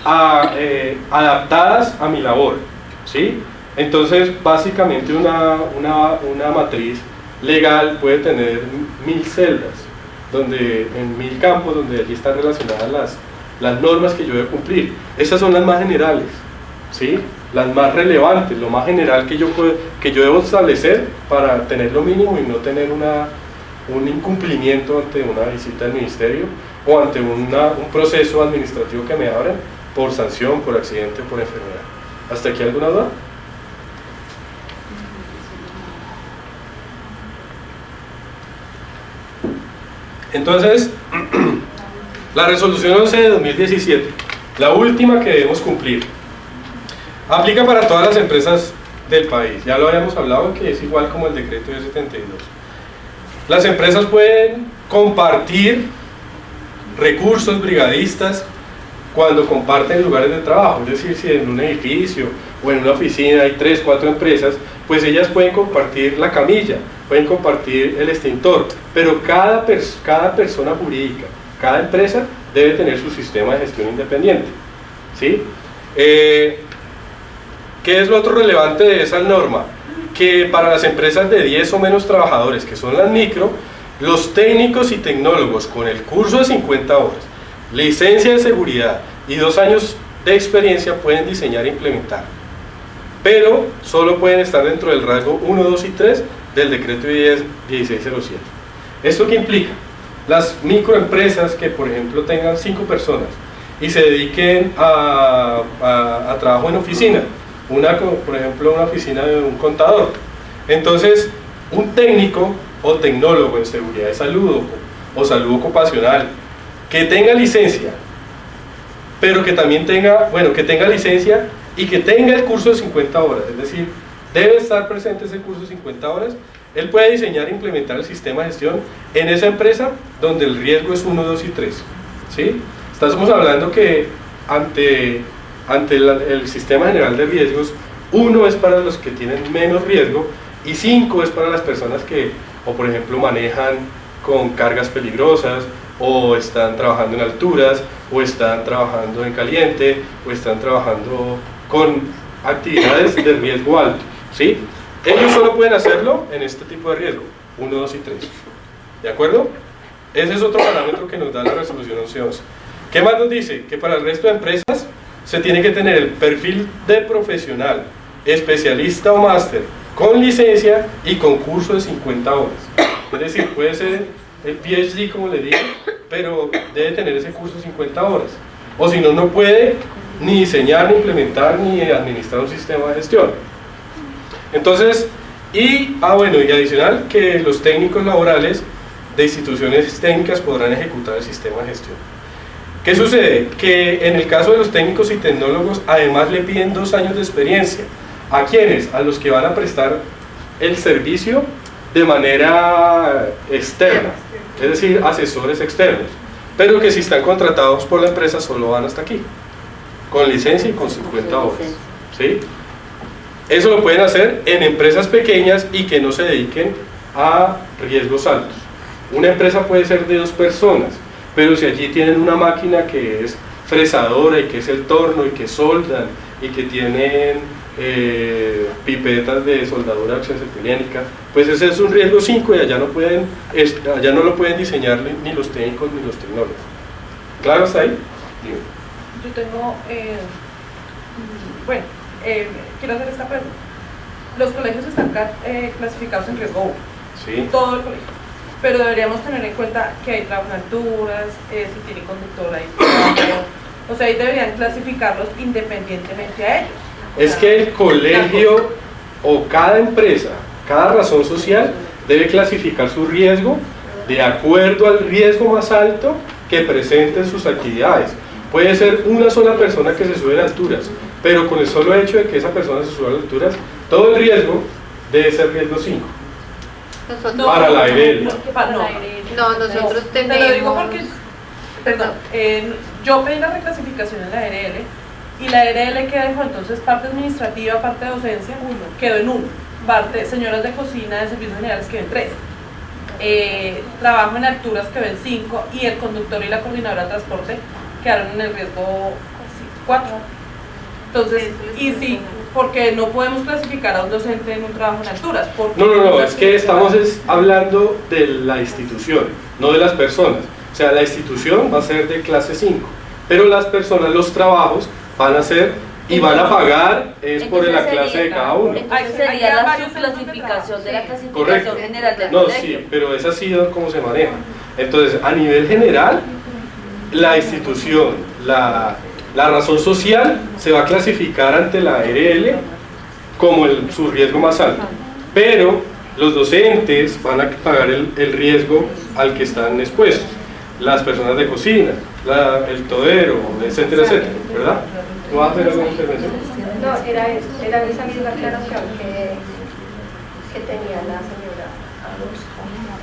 adaptadas a mi labor, ¿sí? Entonces, básicamente una matriz legal puede tener 1000 celdas, en 1000 campos, donde allí están relacionadas las normas que yo debo cumplir. Esas son las más generales, ¿sí? Las más relevantes, lo más general que yo debo establecer para tener lo mínimo y no tener un incumplimiento ante una visita del ministerio o ante un proceso administrativo que me abran por sanción, por accidente, por enfermedad. ¿Hasta aquí alguna duda? Entonces, la resolución 11 de 2017, la última que debemos cumplir, aplica para todas las empresas del país. Ya lo habíamos hablado, que es igual como el decreto de 72. Las empresas pueden compartir recursos brigadistas cuando comparten lugares de trabajo, es decir, si en un edificio o en una oficina hay 3, 4 empresas, pues ellas pueden compartir la camilla, pueden compartir el extintor, pero cada persona jurídica, cada empresa debe tener su sistema de gestión independiente, ¿sí? ¿Qué es lo otro relevante de esa norma? Que para las empresas de 10 o menos trabajadores, que son las micro, los técnicos y tecnólogos con el curso de 50 horas, licencia de seguridad y 2 años de experiencia pueden diseñar e implementar, pero solo pueden estar dentro del rasgo 1, 2 y 3 del decreto 1607. ¿Esto qué implica? Las microempresas que, por ejemplo, tengan 5 personas y se dediquen a trabajo en oficina, por ejemplo, una oficina de un contador. Entonces, un técnico o tecnólogo en seguridad de salud o salud ocupacional que tenga licencia, pero que también tenga, que tenga licencia y que tenga el curso de 50 horas, es decir, debe estar presente ese curso de 50 horas, él puede diseñar e implementar el sistema de gestión en esa empresa donde el riesgo es 1, 2 y 3, ¿sí? Estamos hablando que ante el sistema general de riesgos, 1 es para los que tienen menos riesgo y 5 es para las personas que, o por ejemplo, manejan con cargas peligrosas, o están trabajando en alturas, o están trabajando en caliente, o están trabajando con actividades de riesgo alto, ¿sí? Ellos solo pueden hacerlo en este tipo de riesgo, 1, 2 y 3, ¿de acuerdo? Ese es otro parámetro que nos da la resolución 1111. ¿Qué más nos dice? Que para el resto de empresas se tiene que tener el perfil de profesional, especialista o máster, con licencia y con curso de 50 horas. Es decir, puede ser el PhD, como le digo, pero debe tener ese curso de 50 horas. O si no, no puede ni diseñar, ni implementar, ni administrar un sistema de gestión. Entonces, y adicional, que los técnicos laborales de instituciones técnicas podrán ejecutar el sistema de gestión. ¿Qué sucede? Que en el caso de los técnicos y tecnólogos, además le piden 2 años de experiencia. ¿A quiénes? A los que van a prestar el servicio de manera externa, es decir, asesores externos, pero que si están contratados por la empresa solo van hasta aquí, con licencia y con 50 horas, ¿sí? Eso lo pueden hacer en empresas pequeñas y que no se dediquen a riesgos altos. Una empresa puede ser de 2 personas, pero si allí tienen una máquina que es fresadora y que es el torno y que soldan y que tienen pipetas de soldadura oxidacetilénica, pues ese es un riesgo 5 y allá no lo pueden diseñar ni los técnicos ni los tecnólogos. ¿Claro hasta ahí? Dime. Yo tengo, quiero hacer esta pregunta. Los colegios están clasificados en riesgo 1, sí, todo el colegio, pero deberíamos tener en cuenta que hay trabajo en alturas, si tiene conductor ahí, o sea, ahí deberían clasificarlos independientemente a ellos. Es que el colegio o cada empresa, cada razón social debe clasificar su riesgo de acuerdo al riesgo más alto que presenten sus actividades. Puede ser una sola persona que se sube a alturas, pero con el solo hecho de que esa persona se suba a alturas, todo el riesgo debe ser riesgo 5. Para la ARL. No, nosotros tenemos... Te lo digo porque, perdón, yo pedí la reclasificación en la ARL y la ARL que dejó entonces parte administrativa, parte de docencia, quedó en 1, parte señoras de cocina, de servicios generales quedó en 3, trabajo en alturas quedó en 5 y el conductor y la coordinadora de transporte quedaron en el riesgo 4. Entonces, y sí, porque no podemos clasificar a un docente en un trabajo en alturas. No, es que estamos hablando de la institución, no de las personas. O sea, la institución va a ser de clase 5, pero las personas, los trabajos van a ser y van a pagar por la clase de cada uno. Entonces sería la subclasificación de la clasificación general del colegio. colegio. Sí, pero es así como se maneja. Entonces, a nivel general, la institución, la razón social se va a clasificar ante la ARL como su riesgo más alto, pero los docentes van a pagar el riesgo al que están expuestos, las personas de cocina, el todero, etcétera, etcétera, ¿verdad? ¿No vas a hacer alguna intervención? No, era esa misma aclaración que tenía la señora.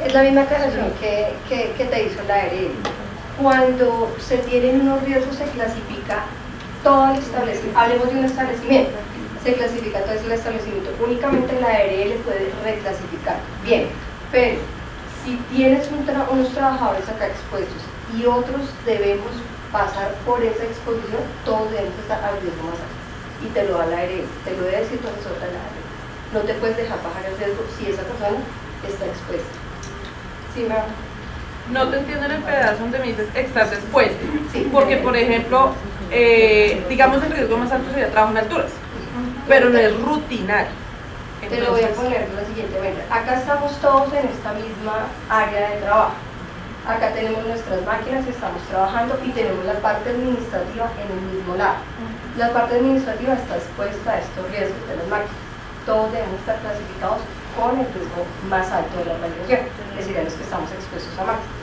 Es la misma aclaración que te hizo la ARL. Cuando se tienen unos riesgos se clasifica todo el establecimiento, hablemos de un establecimiento, se clasifica todo el establecimiento, únicamente la ARL puede reclasificar, bien, pero si tienes unos trabajadores acá expuestos y otros debemos pasar por esa exposición, todos debemos estar al riesgo más alto, y te lo da la ARL, te lo debe decir tu asesor de la ARL, no te puedes dejar bajar el riesgo si esa persona está expuesta. ¿Sí, No te entiendo en el pedazo donde me dices estás expuesto, sí, porque por ejemplo, digamos el riesgo más alto sería trabajo en alturas, pero no es rutinario. Te lo voy a poner de la siguiente manera. Acá estamos todos en esta misma área de trabajo. Acá tenemos nuestras máquinas, estamos trabajando y tenemos la parte administrativa en el mismo lado. La parte administrativa está expuesta a estos riesgos de las máquinas. Todos deben estar clasificados con el riesgo más alto de la organización, es decir, a los que estamos expuestos a máquinas.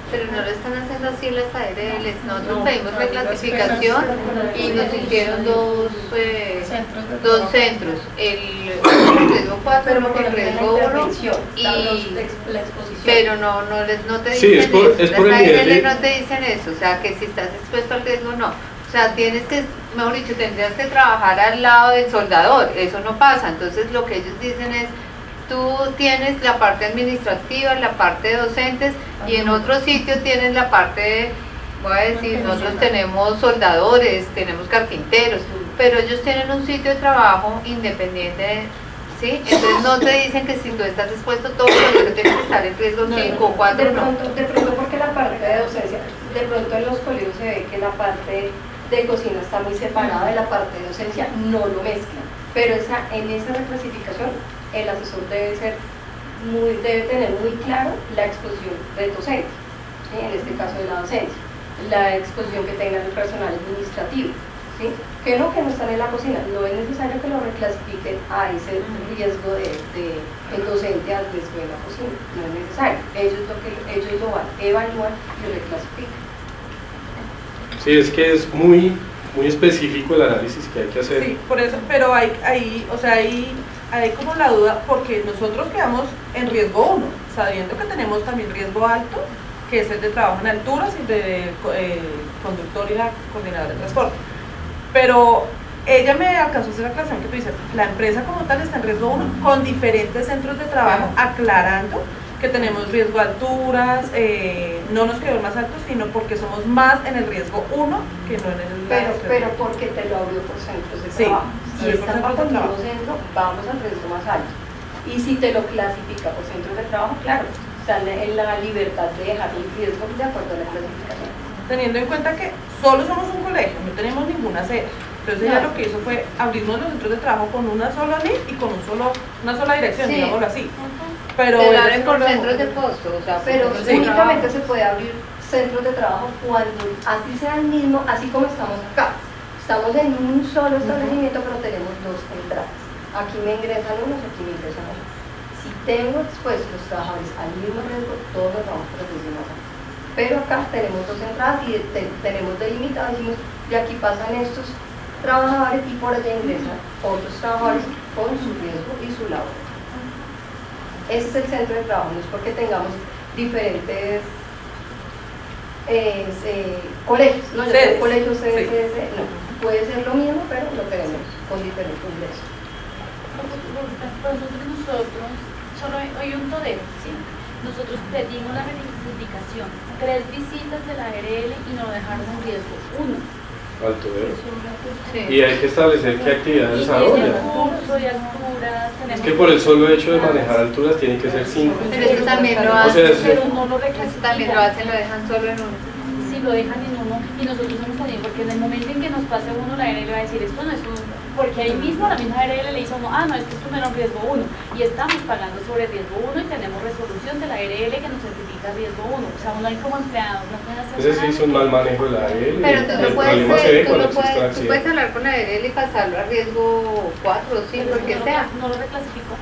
Pero no lo están haciendo así las ARLs. Nosotros pedimos reclasificación y nos hicieron dos centros, el riesgo 4 y el riesgo 1, pero no te dicen eso, es por las el nivel ARLs no te dicen eso, o sea que si estás expuesto al riesgo no. O sea, tienes que, mejor dicho, tendrías que trabajar al lado del soldador, eso no pasa. Entonces lo que ellos dicen es, tú tienes la parte administrativa, la parte de docentes, y en otro sitio tienes la parte, voy a decir, nosotros tenemos soldadores, tenemos carpinteros, pero ellos tienen un sitio de trabajo independiente, ¿sí? Entonces no te dicen que si tú estás expuesto todo lo tienes que estar en riesgo 5 o 4, de pronto porque la parte de docencia, de pronto en los colegios se ve que la parte de cocina está muy separada de la parte de docencia, no lo mezclan, pero en esa reclasificación el asesor debe tener muy claro la exposición del docente, ¿sí? En este caso de la docencia, la exposición que tenga el personal administrativo, ¿sí? Que no están en la cocina, no es necesario que lo reclasifiquen a ese riesgo del docente al riesgo de la cocina, no es necesario, ellos lo van a evaluar y lo reclasifican. Sí, es que es muy específico el análisis que hay que hacer. Sí, por eso, pero hay como la duda, porque nosotros quedamos en riesgo 1, sabiendo que tenemos también riesgo alto, que es el de trabajo en alturas y de conductor y la coordinadora de transporte. Pero ella me alcanzó a hacer la aclaración que tú dices, la empresa como tal está en riesgo 1 con diferentes centros de trabajo, aclarando que tenemos riesgo de alturas, no nos quedó el más alto, sino porque somos más en el riesgo 1 que no en el pero porque te lo abrió por centros de trabajo. Si está bajo el mismo centro, vamos al riesgo más alto. Y si te lo clasifica por centros de trabajo, claro, están en la libertad de dejar el riesgo de acuerdo a la clasificación. Teniendo en cuenta que solo somos un colegio, no tenemos ninguna sede. Entonces ella lo que hizo fue abrirnos los centros de trabajo con una sola NIF y con una sola dirección, sí, digámoslo así. Pero te lo abren por centros de posto, o sea, pero únicamente se puede abrir centros de trabajo cuando así sea el mismo, así como estamos acá. Estamos en un solo establecimiento, pero tenemos dos entradas. Aquí me ingresan unos, aquí me ingresan otros. Si tengo expuestos los trabajadores al mismo riesgo, todos nos vamos por el riesgo más alto. Pero acá tenemos dos entradas y tenemos delimitado, decimos, de aquí pasan estos trabajadores y por allá ingresan otros trabajadores con su riesgo y su labor. Este es el centro de trabajo, no es porque tengamos diferentes colegios, no, yo tengo colegios CSS, sí. No, puede ser lo mismo, pero lo tenemos con diferentes ingresos. Nosotros, solo hay un todero, ¿sí? Nosotros pedimos la verificación, 3 visitas de la ARL y nos dejaron en riesgo 1. Al todero. Sí. Y hay que establecer qué actividad desarrolla. Es que por el solo hecho de manejar alturas tiene que ser 5. Pero eso también lo O sea, hacen, pero no lo eso reclasifican. también lo hacen, lo dejan solo en uno. Si lo dejan en uno y nosotros hemos tenido, porque en el momento en que nos pase uno, la ARL va a decir esto no es un, porque ahí mismo la misma ARL le dice a uno, no, es que esto no es riesgo 1 y estamos pagando sobre riesgo 1 y tenemos resolución de la ARL que nos certifica riesgo 1, o sea, uno hay como empleado, no puede hacer Ese nada. sí es un mal manejo de la ARL. Pero tú el no problema se ve cuando existe un tú accidente. puedes hablar con la ARL y pasarlo a riesgo 4 o 5, el que sea. No lo reclasificó.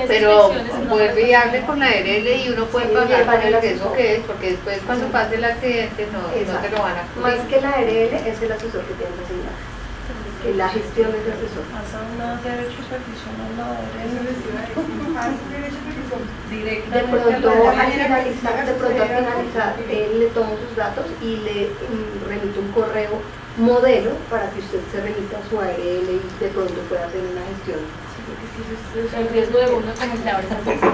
Pero vuelve y hable con la ARL y uno puede pagar con el riesgo que es, porque después cuando pase el accidente no te lo van a cubrir. Más que la ARL es el asesor que tiene que asignar. la gestión de ese asesor. Pasa unos derechos adicionales Eso les iba a decir, más derechos que son directamente. de pronto al finalizar, él le toma sus datos y le remite un correo modelo para que usted se remita a su ARL y de pronto pueda hacer una gestión. El riesgo de uno como empleador es hacerse.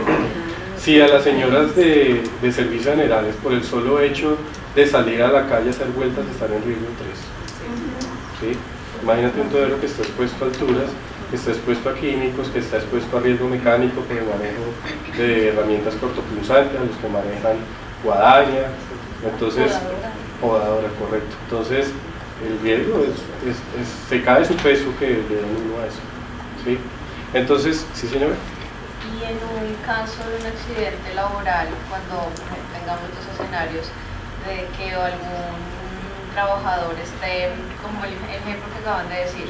Si a las señoras de servicios generales, por el solo hecho de salir a la calle a hacer vueltas, están en riesgo 3. ¿Sí? Imagínate un todero que está expuesto a alturas, que está expuesto a químicos, que está expuesto a riesgo mecánico por el manejo de herramientas cortopunzantes, a los que manejan guadaña, entonces, podadora, correcto. Entonces, el riesgo se cae su peso que le dan uno a eso. ¿Sí? Entonces, sí señora. Y en un caso de un accidente laboral, cuando tengamos dos escenarios de que algún trabajador esté, como el ejemplo que acaban de decir,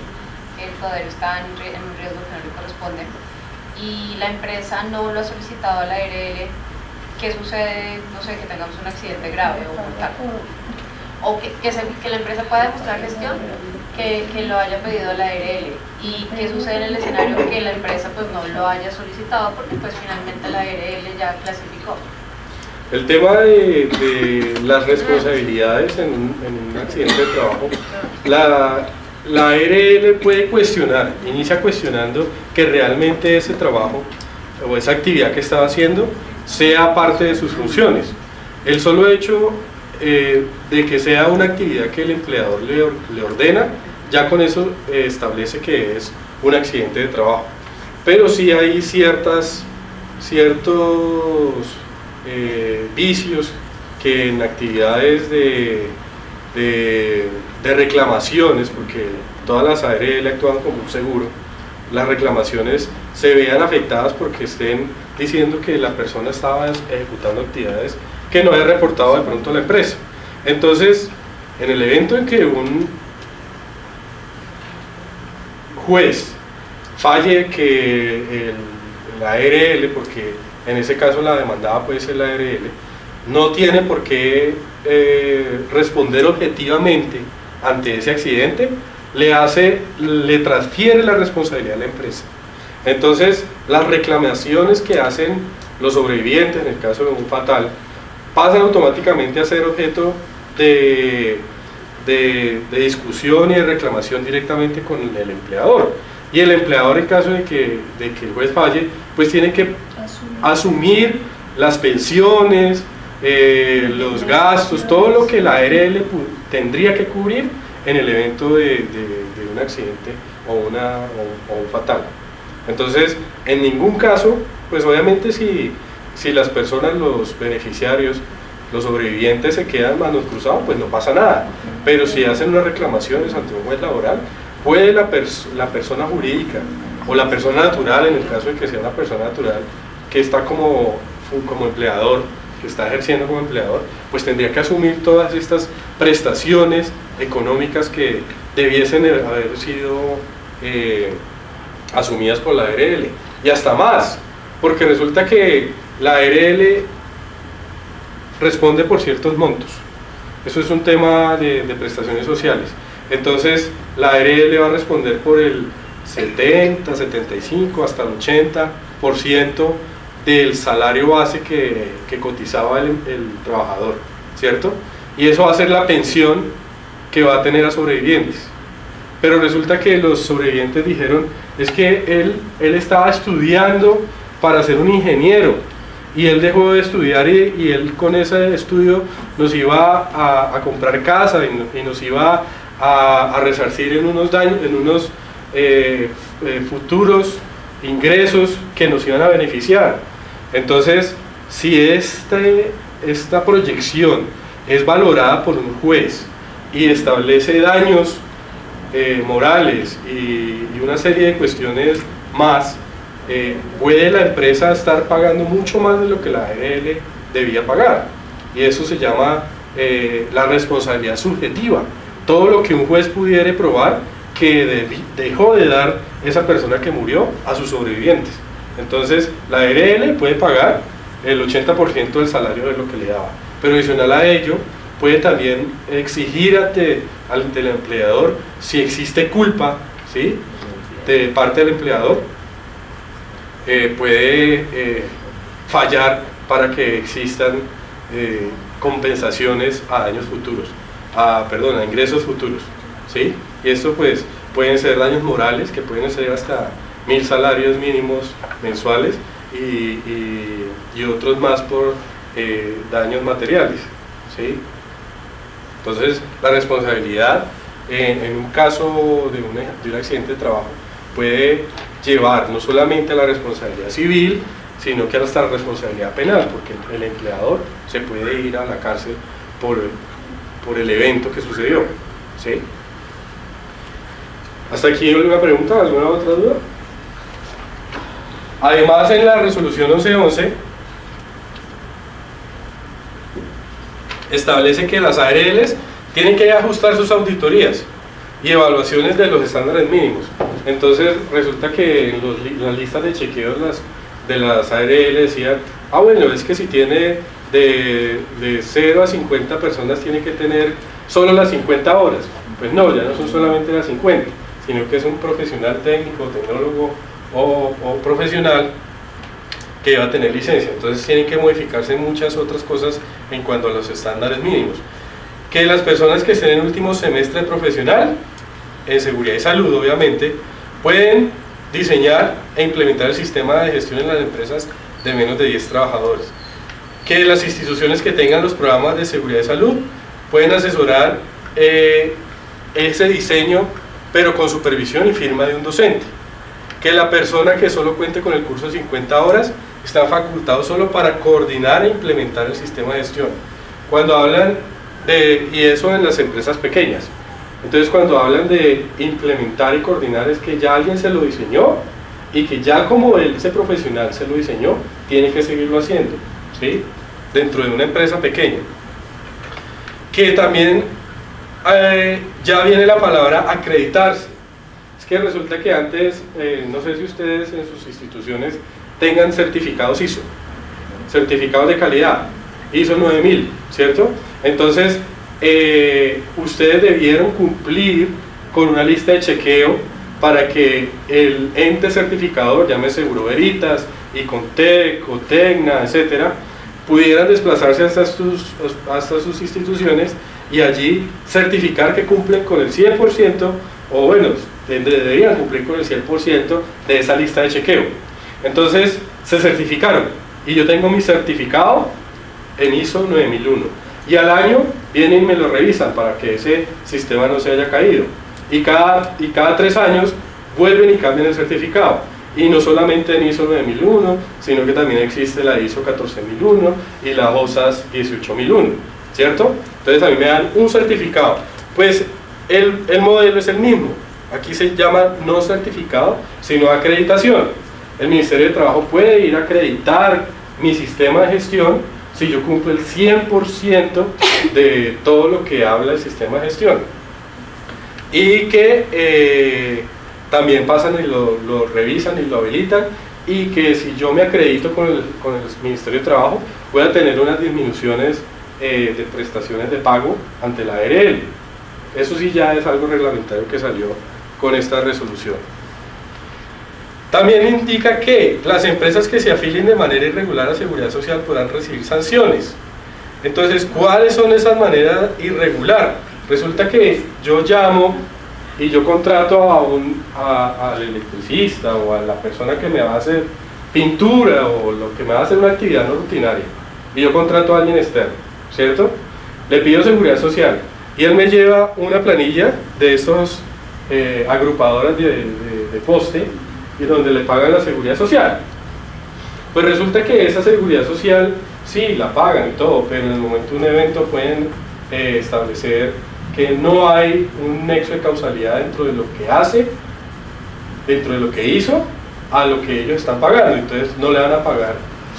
el todero está en un riesgo que no le corresponde y la empresa no lo ha solicitado a la ARL, ¿qué sucede? No sé, que tengamos un accidente grave o mortal. O que la empresa pueda demostrar gestión, que lo haya pedido la ARL. ¿Y qué sucede en el escenario que la empresa pues no lo haya solicitado porque pues finalmente la ARL ya clasificó? El tema de las responsabilidades en un accidente de trabajo, la ARL puede cuestionar, inicia cuestionando que realmente ese trabajo o esa actividad que estaba haciendo sea parte de sus funciones. El solo hecho de que sea una actividad que el empleador le ordena, ya con eso establece que es un accidente de trabajo. Pero sí hay ciertos vicios que en actividades de reclamaciones, porque todas las ARL actúan como un seguro, las reclamaciones se vean afectadas porque estén diciendo que la persona estaba ejecutando actividades que no haya reportado de pronto a la empresa. Entonces, en el evento en que un juez falle que la ARL, porque en ese caso la demandada puede ser la ARL, no tiene por qué responder objetivamente ante ese accidente, le transfiere la responsabilidad a la empresa. Entonces, las reclamaciones que hacen los sobrevivientes, en el caso de un fatal, pasan automáticamente a ser objeto de discusión y de reclamación directamente con el empleador. Y el empleador, en caso de que el juez falle, pues tiene que asumir las pensiones, los gastos, todo lo que la ARL tendría que cubrir en el evento de un accidente o un fatal. Entonces, en ningún caso, pues obviamente si las personas, los beneficiarios, los sobrevivientes se quedan manos cruzadas, pues no pasa nada. Pero si hacen unas reclamaciones ante un juez laboral, puede la persona jurídica o la persona natural, en el caso de que sea una persona natural que está como empleador, que está ejerciendo como empleador, pues tendría que asumir todas estas prestaciones económicas que debiesen haber sido asumidas por la ARL, y hasta más, porque resulta que la ARL responde por ciertos montos. Eso es un tema de prestaciones sociales. Entonces la ARL va a responder por el 70, 75, hasta el 80% del salario base que cotizaba el trabajador, ¿cierto? Y eso va a ser la pensión que va a tener a sobrevivientes. Pero resulta que los sobrevivientes dijeron, es que él estaba estudiando para ser un ingeniero, y él dejó de estudiar y él con ese estudio nos iba a comprar casa y nos iba a resarcir en unos daños, en unos futuros ingresos que nos iban a beneficiar. Entonces, si esta proyección es valorada por un juez y establece daños morales y una serie de cuestiones más, puede la empresa estar pagando mucho más de lo que la ARL debía pagar, y eso se llama la responsabilidad subjetiva. Todo lo que un juez pudiera probar que dejó de dar esa persona que murió a sus sobrevivientes. Entonces la ARL puede pagar el 80% del salario de lo que le daba, pero adicional a ello puede también exigir ante el empleador si existe culpa, ¿sí?, de parte del empleador, puede fallar para que existan compensaciones a daños futuros, a ingresos futuros, ¿sí? Y esto pues pueden ser daños morales, que pueden ser hasta 1000 salarios mínimos mensuales, y otros más por daños materiales, ¿sí? Entonces la responsabilidad en un caso de un accidente de trabajo puede llevar no solamente a la responsabilidad civil, sino que hasta la responsabilidad penal, porque el empleador se puede ir a la cárcel por el evento que sucedió, ¿sí? ¿Hasta aquí alguna pregunta? ¿Alguna otra duda? Además, en la resolución 1111 establece que las ARLs tienen que ajustar sus auditorías y evaluaciones de los estándares mínimos. Entonces resulta que en las listas de chequeos de las ARL decían, bueno, es que si tiene de 0 a 50 personas tiene que tener solo las 50 horas. Pues no, ya no son solamente las 50, sino que es un profesional técnico, tecnólogo o profesional que va a tener licencia. Entonces tienen que modificarse muchas otras cosas en cuanto a los estándares mínimos. Que las personas que estén en último semestre profesional, en seguridad y salud obviamente, pueden diseñar e implementar el sistema de gestión en las empresas de menos de 10 trabajadores. Que las instituciones que tengan los programas de seguridad y salud pueden asesorar ese diseño, pero con supervisión y firma de un docente. Que la persona que solo cuente con el curso de 50 horas están facultados solo para coordinar e implementar el sistema de gestión. Cuando hablan y eso en las empresas pequeñas. Entonces cuando hablan de implementar y coordinar es que ya alguien se lo diseñó y que ya como ese profesional se lo diseñó, tiene que seguirlo haciendo, ¿sí?, dentro de una empresa pequeña. Que también ya viene la palabra acreditarse. Es que resulta que antes, no sé si ustedes en sus instituciones tengan certificados ISO, certificados de calidad, ISO 9000, ¿cierto? Entonces, ustedes debieron cumplir con una lista de chequeo para que el ente certificador, llámese Bureau Veritas, Icontec, o Tecna, etcétera, pudieran desplazarse hasta sus instituciones y allí certificar que cumplen con el 100%, o bueno, deberían cumplir con el 100% de esa lista de chequeo. Entonces, se certificaron, y yo tengo mi certificado en ISO 9001, y al año vienen y me lo revisan para que ese sistema no se haya caído, y cada 3 años vuelven y cambian el certificado, y no solamente en ISO 9001, sino que también existe la ISO 14001 y la OSAS 18001, ¿cierto? Entonces a mí me dan un certificado, pues el modelo es el mismo, aquí se llama no certificado, sino acreditación. El Ministerio de Trabajo puede ir a acreditar mi sistema de gestión si yo cumplo el 100% de todo lo que habla el sistema de gestión, y que también pasan y lo revisan y lo habilitan, y que si yo me acredito con el Ministerio de Trabajo voy a tener unas disminuciones de prestaciones de pago ante la ARL. Eso sí ya es algo reglamentario que salió con esta resolución. También indica que las empresas que se afilien de manera irregular a Seguridad Social podrán recibir sanciones. Entonces, ¿cuáles son esas maneras irregular? Resulta que yo llamo y yo contrato al electricista o a la persona que me va a hacer pintura o lo que me va a hacer una actividad no rutinaria, y yo contrato a alguien externo, ¿cierto? Le pido Seguridad Social y él me lleva una planilla de estos agrupadoras de poste, y donde le pagan la seguridad social. Pues resulta que esa seguridad social sí la pagan y todo, pero en el momento de un evento pueden establecer que no hay un nexo de causalidad dentro de lo que hace, dentro de lo que hizo, a lo que ellos están pagando. Entonces no le van a pagar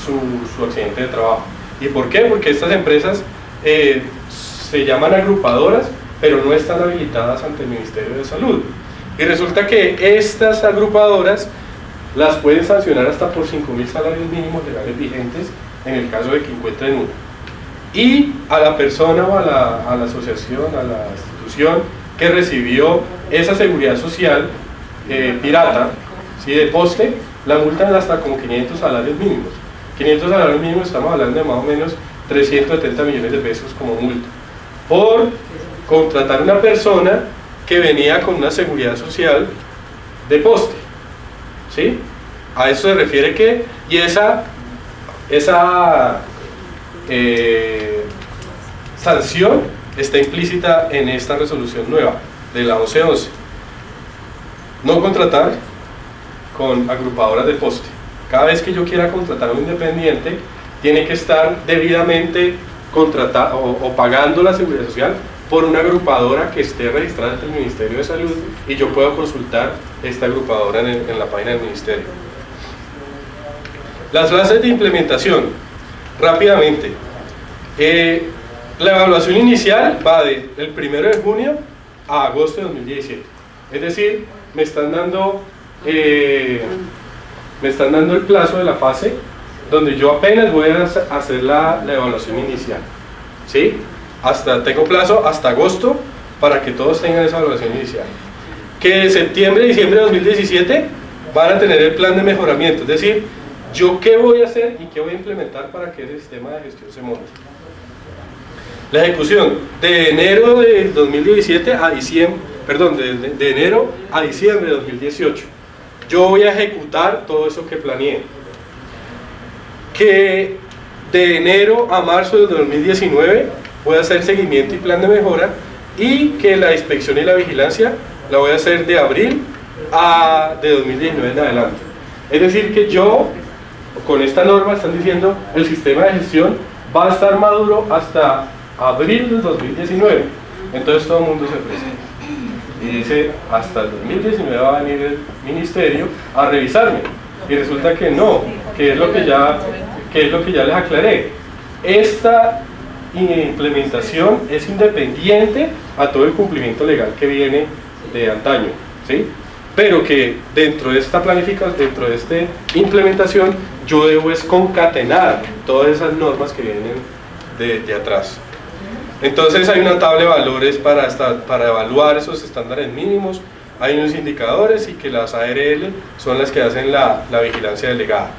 su accidente de trabajo. ¿Y por qué? Porque estas empresas se llaman agrupadoras, pero no están habilitadas ante el Ministerio de Salud. Y resulta que estas agrupadoras las pueden sancionar hasta por 5.000 salarios mínimos legales vigentes en el caso de que encuentren uno. y a la persona o a la asociación, a la institución que recibió esa seguridad social pirata, ¿sí? De poste, la multan hasta como 500 salarios mínimos. 500 salarios mínimos, estamos hablando de más o menos 370 millones de pesos como multa, por contratar a una persona que venía con una seguridad social de poste, ¿sí? A eso se refiere que, y esa sanción está implícita en esta resolución nueva de la 1111. No contratar con agrupadoras de poste. Cada vez que yo quiera contratar a un independiente, tiene que estar debidamente contratado o pagando la seguridad social por una agrupadora que esté registrada ante el Ministerio de Salud, y yo puedo consultar esta agrupadora en la página del Ministerio. Las fases de implementación, rápidamente. La evaluación inicial va del 1 de junio a agosto de 2017. Es decir, me están dando el plazo de la fase donde yo apenas voy a hacer la evaluación inicial, ¿sí? Tengo plazo hasta agosto para que todos tengan esa evaluación inicial. Que de septiembre a diciembre de 2017 van a tener el plan de mejoramiento, es decir, yo qué voy a hacer y qué voy a implementar para que ese sistema de gestión se monte. La ejecución de enero de 2017 a diciembre, perdón, de enero a diciembre de 2018. Yo voy a ejecutar todo eso que planeé. Que de enero a marzo de 2019 voy a hacer seguimiento y plan de mejora, y que la inspección y la vigilancia la voy a hacer de abril de 2019 en adelante. Es decir que yo, con esta norma están diciendo, el sistema de gestión va a estar maduro hasta abril del 2019. Entonces todo el mundo se presenta y dice, hasta el 2019 va a venir el ministerio a revisarme, y resulta que no, que es lo que ya les aclaré. Esta implementación es independiente a todo el cumplimiento legal que viene de antaño, ¿sí? Pero que dentro de esta planificación, dentro de esta implementación, yo debo es concatenar todas esas normas que vienen de atrás. Entonces hay una tabla de valores para evaluar esos estándares mínimos, hay unos indicadores, y que las ARL son las que hacen la vigilancia delegada.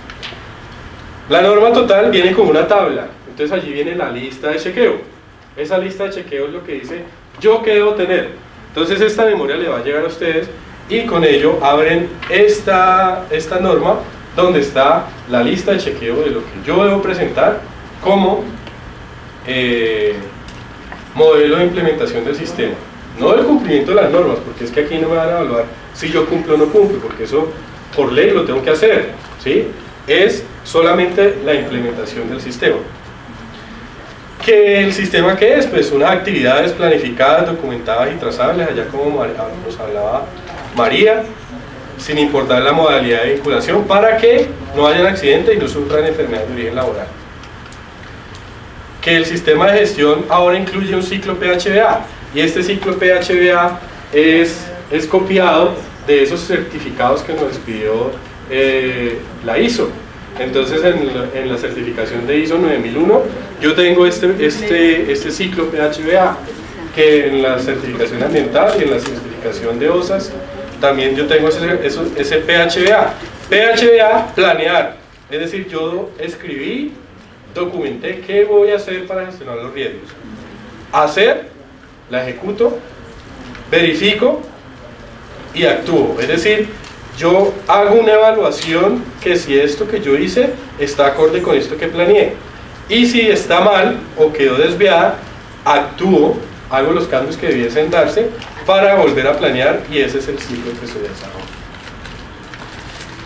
La norma total viene con una tabla, entonces allí viene la lista de chequeo. Esa lista de chequeo es lo que dice yo qué debo tener. Entonces esta memoria le va a llegar a ustedes, y con ello abren esta norma donde está la lista de chequeo de lo que yo debo presentar como modelo de implementación del sistema. No del cumplimiento de las normas, porque es que aquí no me van a evaluar si yo cumplo o no cumplo, porque eso por ley lo tengo que hacer, ¿sí? Es solamente la implementación del sistema. ¿Que el sistema qué es? Pues unas actividades planificadas, documentadas y trazables, allá como nos hablaba María, sin importar la modalidad de vinculación, para que no hayan accidentes y no sufran enfermedades de origen laboral. Que el sistema de gestión ahora incluye un ciclo PHBA, y este ciclo PHBA es copiado de esos certificados que nos pidió la ISO. Entonces en la certificación de ISO 9001 yo tengo este ciclo PHBA, que en la certificación ambiental y en la certificación de OSAS también yo tengo ese PHBA. PHBA, planear, es decir, yo escribí, documenté qué voy a hacer para gestionar los riesgos. Hacer, la ejecuto, verifico y actúo, es decir, yo hago una evaluación que si esto que yo hice está acorde con esto que planeé, y si está mal o quedó desviada, actúo, hago los cambios que debiesen darse para volver a planear, y ese es el ciclo que se desarrolla.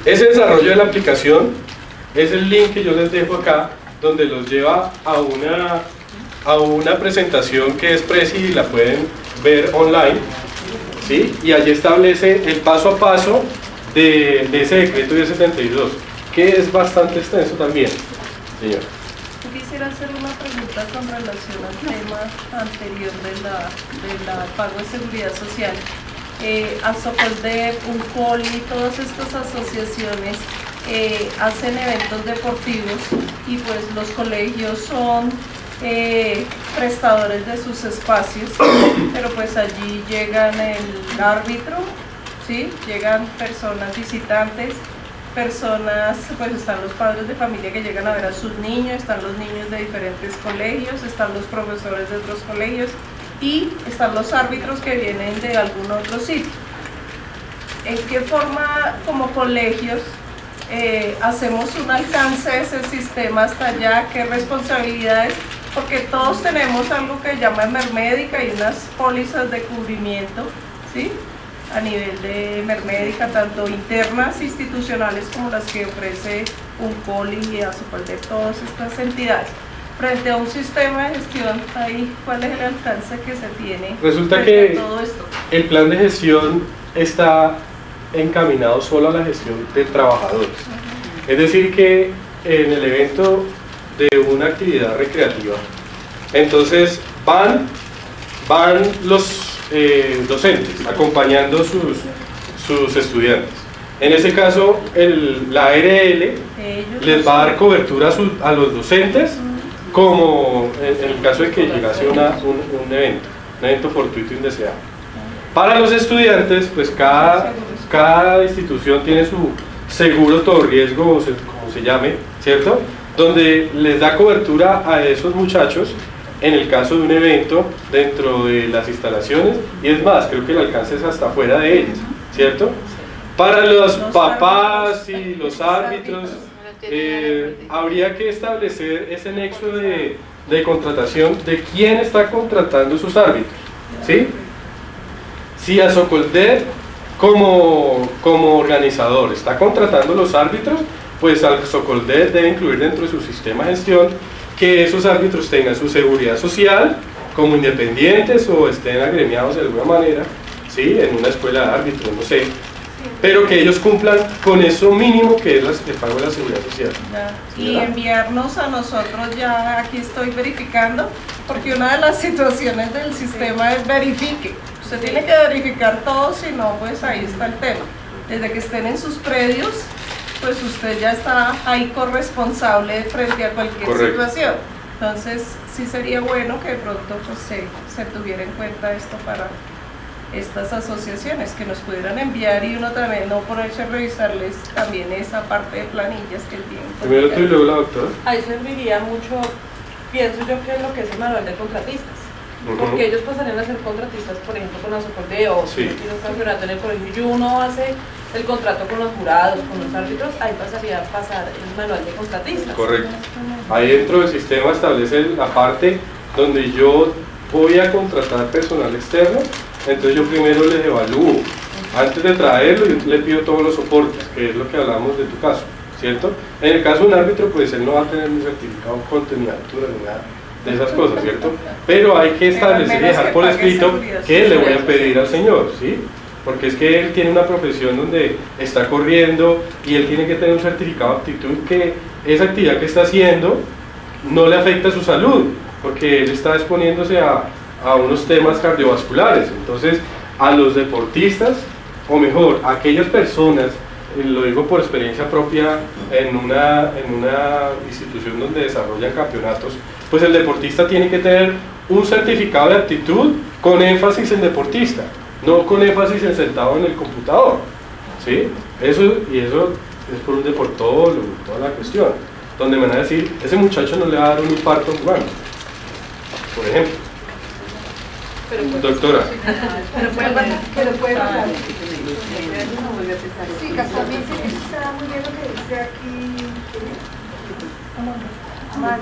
Ese desarrollo de la aplicación es el link que yo les dejo acá, donde los lleva a una presentación que es Prezi, y la pueden ver online, ¿sí? Y allí establece el paso a paso de ese decreto 1072, que es bastante extenso también, señor. Quisiera hacer una pregunta con relación al tema anterior de la pago de seguridad social. ASOCOSDEP, UNCOLI, todas estas asociaciones hacen eventos deportivos, y pues los colegios son prestadores de sus espacios, pero pues allí llegan el árbitro, ¿sí? Llegan personas visitantes, personas, pues están los padres de familia que llegan a ver a sus niños, están los niños de diferentes colegios, están los profesores de otros colegios y están los árbitros que vienen de algún otro sitio. ¿En qué forma como colegios hacemos un alcance de ese sistema hasta allá? ¿Qué responsabilidades? Porque todos tenemos algo que llama Emermédica y unas pólizas de cubrimiento, ¿sí? A nivel de Emermédica, tanto internas, institucionales, como las que ofrece UNCOLI y ASOCOLDEP, todas estas entidades. Frente a un sistema de gestión, ahí, ¿cuál es el alcance que se tiene? Resulta que todo esto? El plan de gestión está encaminado solo a la gestión de trabajadores. Es decir que en el evento de una actividad recreativa, entonces van los docentes acompañando sus estudiantes. En ese caso, la ARL les va a dar cobertura a los docentes, como en el caso de que llegase un evento fortuito indeseado. Para los estudiantes, pues cada institución tiene su seguro todo riesgo, como se llame, ¿cierto? Donde les da cobertura a esos muchachos en el caso de un evento dentro de las instalaciones, y es más, creo que el alcance es hasta fuera de ellas, ¿cierto? Para los papás y los árbitros, habría que establecer ese nexo de contratación de quién está contratando sus árbitros, ¿sí? Si ASOCOLDEP como organizador está contratando los árbitros, pues ASOCOLDEP debe incluir dentro de su sistema de gestión que esos árbitros tengan su seguridad social como independientes o estén agremiados de alguna manera, ¿sí? En una escuela de árbitros, no sé, pero que ellos cumplan con eso mínimo que es el pago de la seguridad social. Y enviarnos a nosotros, ya aquí estoy verificando, porque una de las situaciones del sistema es verifique. Usted tiene que verificar todo, si no, pues ahí está el tema. Desde que estén en sus predios, pues usted ya está ahí corresponsable frente a cualquier situación. Entonces, sí sería bueno que de pronto pues, se tuviera en cuenta esto para estas asociaciones, que nos pudieran enviar y uno también no ponerse a revisarles también esa parte de planillas que tienen. Primero tú y luego la doctora. Ahí serviría mucho, pienso yo, que es lo que es el manual de contratistas. Porque ellos pasarían a ser contratistas, por ejemplo, con ASOCOLDEP o si uno está jurando en el colegio y uno hace el contrato con los jurados, con los árbitros, ahí pasaría a pasar el manual de contratistas. Correcto. Ahí dentro del sistema establece la parte donde yo voy a contratar personal externo, entonces yo primero les evalúo. Antes de traerlo, yo le pido todos los soportes, que es lo que hablamos de tu caso, ¿cierto? En el caso de un árbitro, pues él no va a tener un certificado contenido de altura ni nada de esas cosas, ¿cierto? Pero hay que establecer y dejar por escrito qué le voy a pedir al señor, ¿sí? Porque es que él tiene una profesión donde está corriendo y él tiene que tener un certificado de aptitud que esa actividad que está haciendo no le afecta a su salud, porque él está exponiéndose a unos temas cardiovasculares. Entonces, a los deportistas, o mejor, a aquellas personas, lo digo por experiencia propia, en una institución donde desarrollan campeonatos, pues el deportista tiene que tener un certificado de aptitud con énfasis en deportista, no con énfasis en sentado en el computador, ¿sí? Eso es por un deportólogo, toda la cuestión, donde me van a decir, ese muchacho no le va a dar un infarto jugando, por ejemplo. Doctora. Pero puede pasar. Sí, casualmente está muy bien lo que dice aquí Amanda.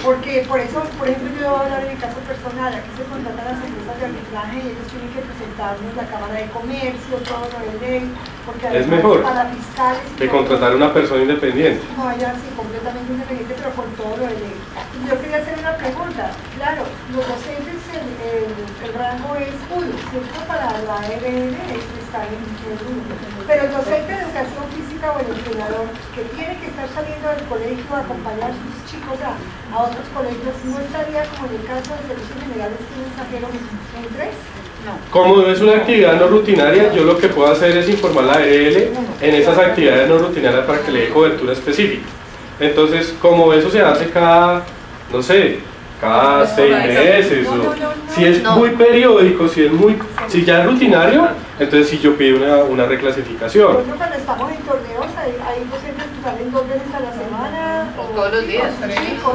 Porque por eso, por ejemplo, yo voy a hablar de mi caso personal. Aquí se contratan las empresas de arbitraje y ellos tienen que presentarnos la Cámara de Comercio, todo lo de ley, porque es mejor para fiscales que contratar a una persona independiente. No, ya sí, completamente independiente, pero con todo lo de ley. Yo quería hacer una pregunta. Claro, los docentes, el rango es 1, ¿cierto? Para la ARL está en 1. Pero el docente de educación física o el entrenador que tiene que estar saliendo del colegio a acompañar a sus chicos a otros colegios, ¿no estaría como en el caso de servicios generales que un mensajero en 3? No. Como es una actividad no rutinaria, yo lo que puedo hacer es informar a la ARL en esas actividades no rutinarias para que le dé cobertura específica. Entonces, como eso se hace cada, no sé, cada 6 meses, si es muy periódico, si ya es rutinario, entonces sí yo pido una reclasificación. Nosotros cuando estamos en torneos hay docentes que salen 2 veces a la semana o todos los días.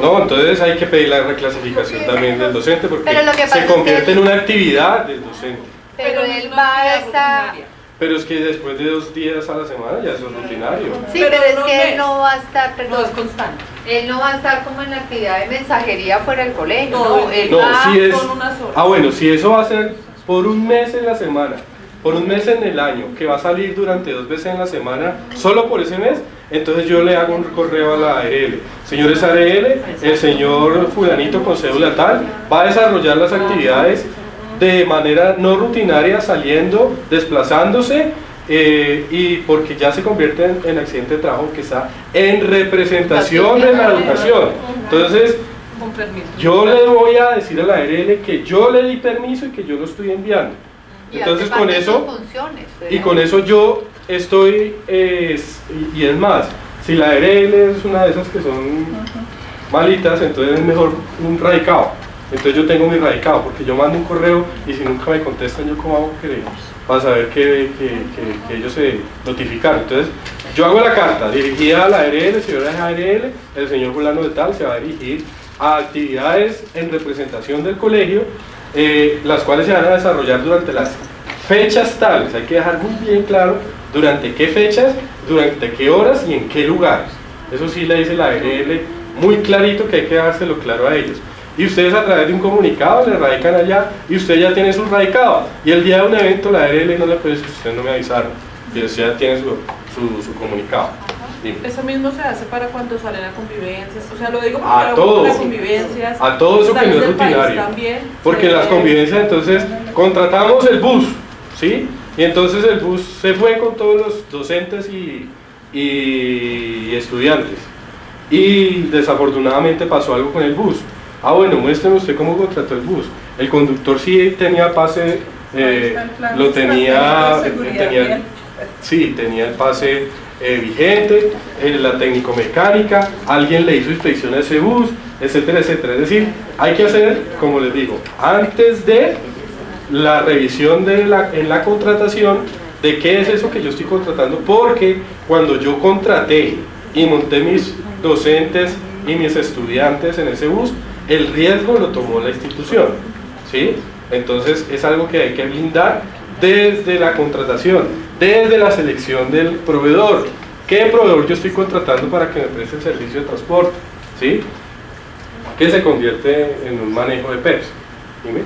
No, entonces hay que pedir la reclasificación también del docente porque Pero lo que pasa se convierte es que en una actividad del docente. Pero no es él una va a actividad estar... rutinaria. Pero es que después de 2 días a la semana ya eso es rutinario. Sí, Pero pero es no que mes. él no va a estar, No es perdón, constante. él no va a estar como en la actividad de mensajería fuera del colegio, Todo no, el él No, va... si es... son unas horas. Ah, bueno, si eso va a ser por un mes en la semana, por un mes en el año, que va a salir durante 2 veces en la semana, solo por ese mes, entonces yo le hago un correo a la ARL. Señores ARL, el señor fulanito con cédula tal va a desarrollar las actividades de manera no rutinaria, saliendo, desplazándose, y porque ya se convierte en accidente de trabajo que está en representación de la educación. Entonces, Con permiso. yo le voy a decir a la ARL que yo le di permiso y que yo lo estoy enviando. y Entonces hace con parte de eso, sus funciones, y con eso yo estoy, y es más, si la ARL es una de esas que son malitas, entonces es mejor un radicado. Entonces yo tengo mi radicado, porque yo mando un correo y si nunca me contestan, ¿yo cómo hago para saber que ellos se notificaron? Entonces yo hago la carta dirigida a la ARL, señora ARL, el señor fulano de tal se va a dirigir a actividades en representación del colegio, las cuales se van a desarrollar durante las fechas tales. Hay que dejar muy bien claro durante qué fechas, durante qué horas y en qué lugares. Eso sí le dice la ARL muy clarito, que hay que dárselo claro a ellos. Y ustedes a través de un comunicado le radican allá y usted ya tiene su radicado. Y el día de un evento la ARL no le puede decir, ustedes no me avisaron, y usted ya tiene su comunicado. Dime. Eso mismo se hace para cuando salen a convivencias, o sea, lo digo porque A lo hago todo. para convivencias, A todo eso que sales no es del país rutinario. también, Porque en las convivencias entonces contratamos el bus, ¿sí? Y entonces el bus se fue con todos los docentes y estudiantes. Y desafortunadamente pasó algo con el bus. Ah, bueno, muéstreme usted cómo contrató el bus. El conductor sí tenía pase, lo tenía, tenía el pase vigente, la técnico-mecánica, alguien le hizo inspección a ese bus, etcétera, etcétera. Es decir, hay que hacer, como les digo, antes de la revisión en la contratación, de qué es eso que yo estoy contratando, porque cuando yo contraté y monté mis docentes y mis estudiantes en ese bus, el riesgo lo tomó la institución, ¿sí? Entonces es algo que hay que blindar desde la contratación, desde la selección del proveedor. ¿Qué proveedor yo estoy contratando para que me preste el servicio de transporte? ¿Sí? Que se convierte en un manejo de PEPS. Dime.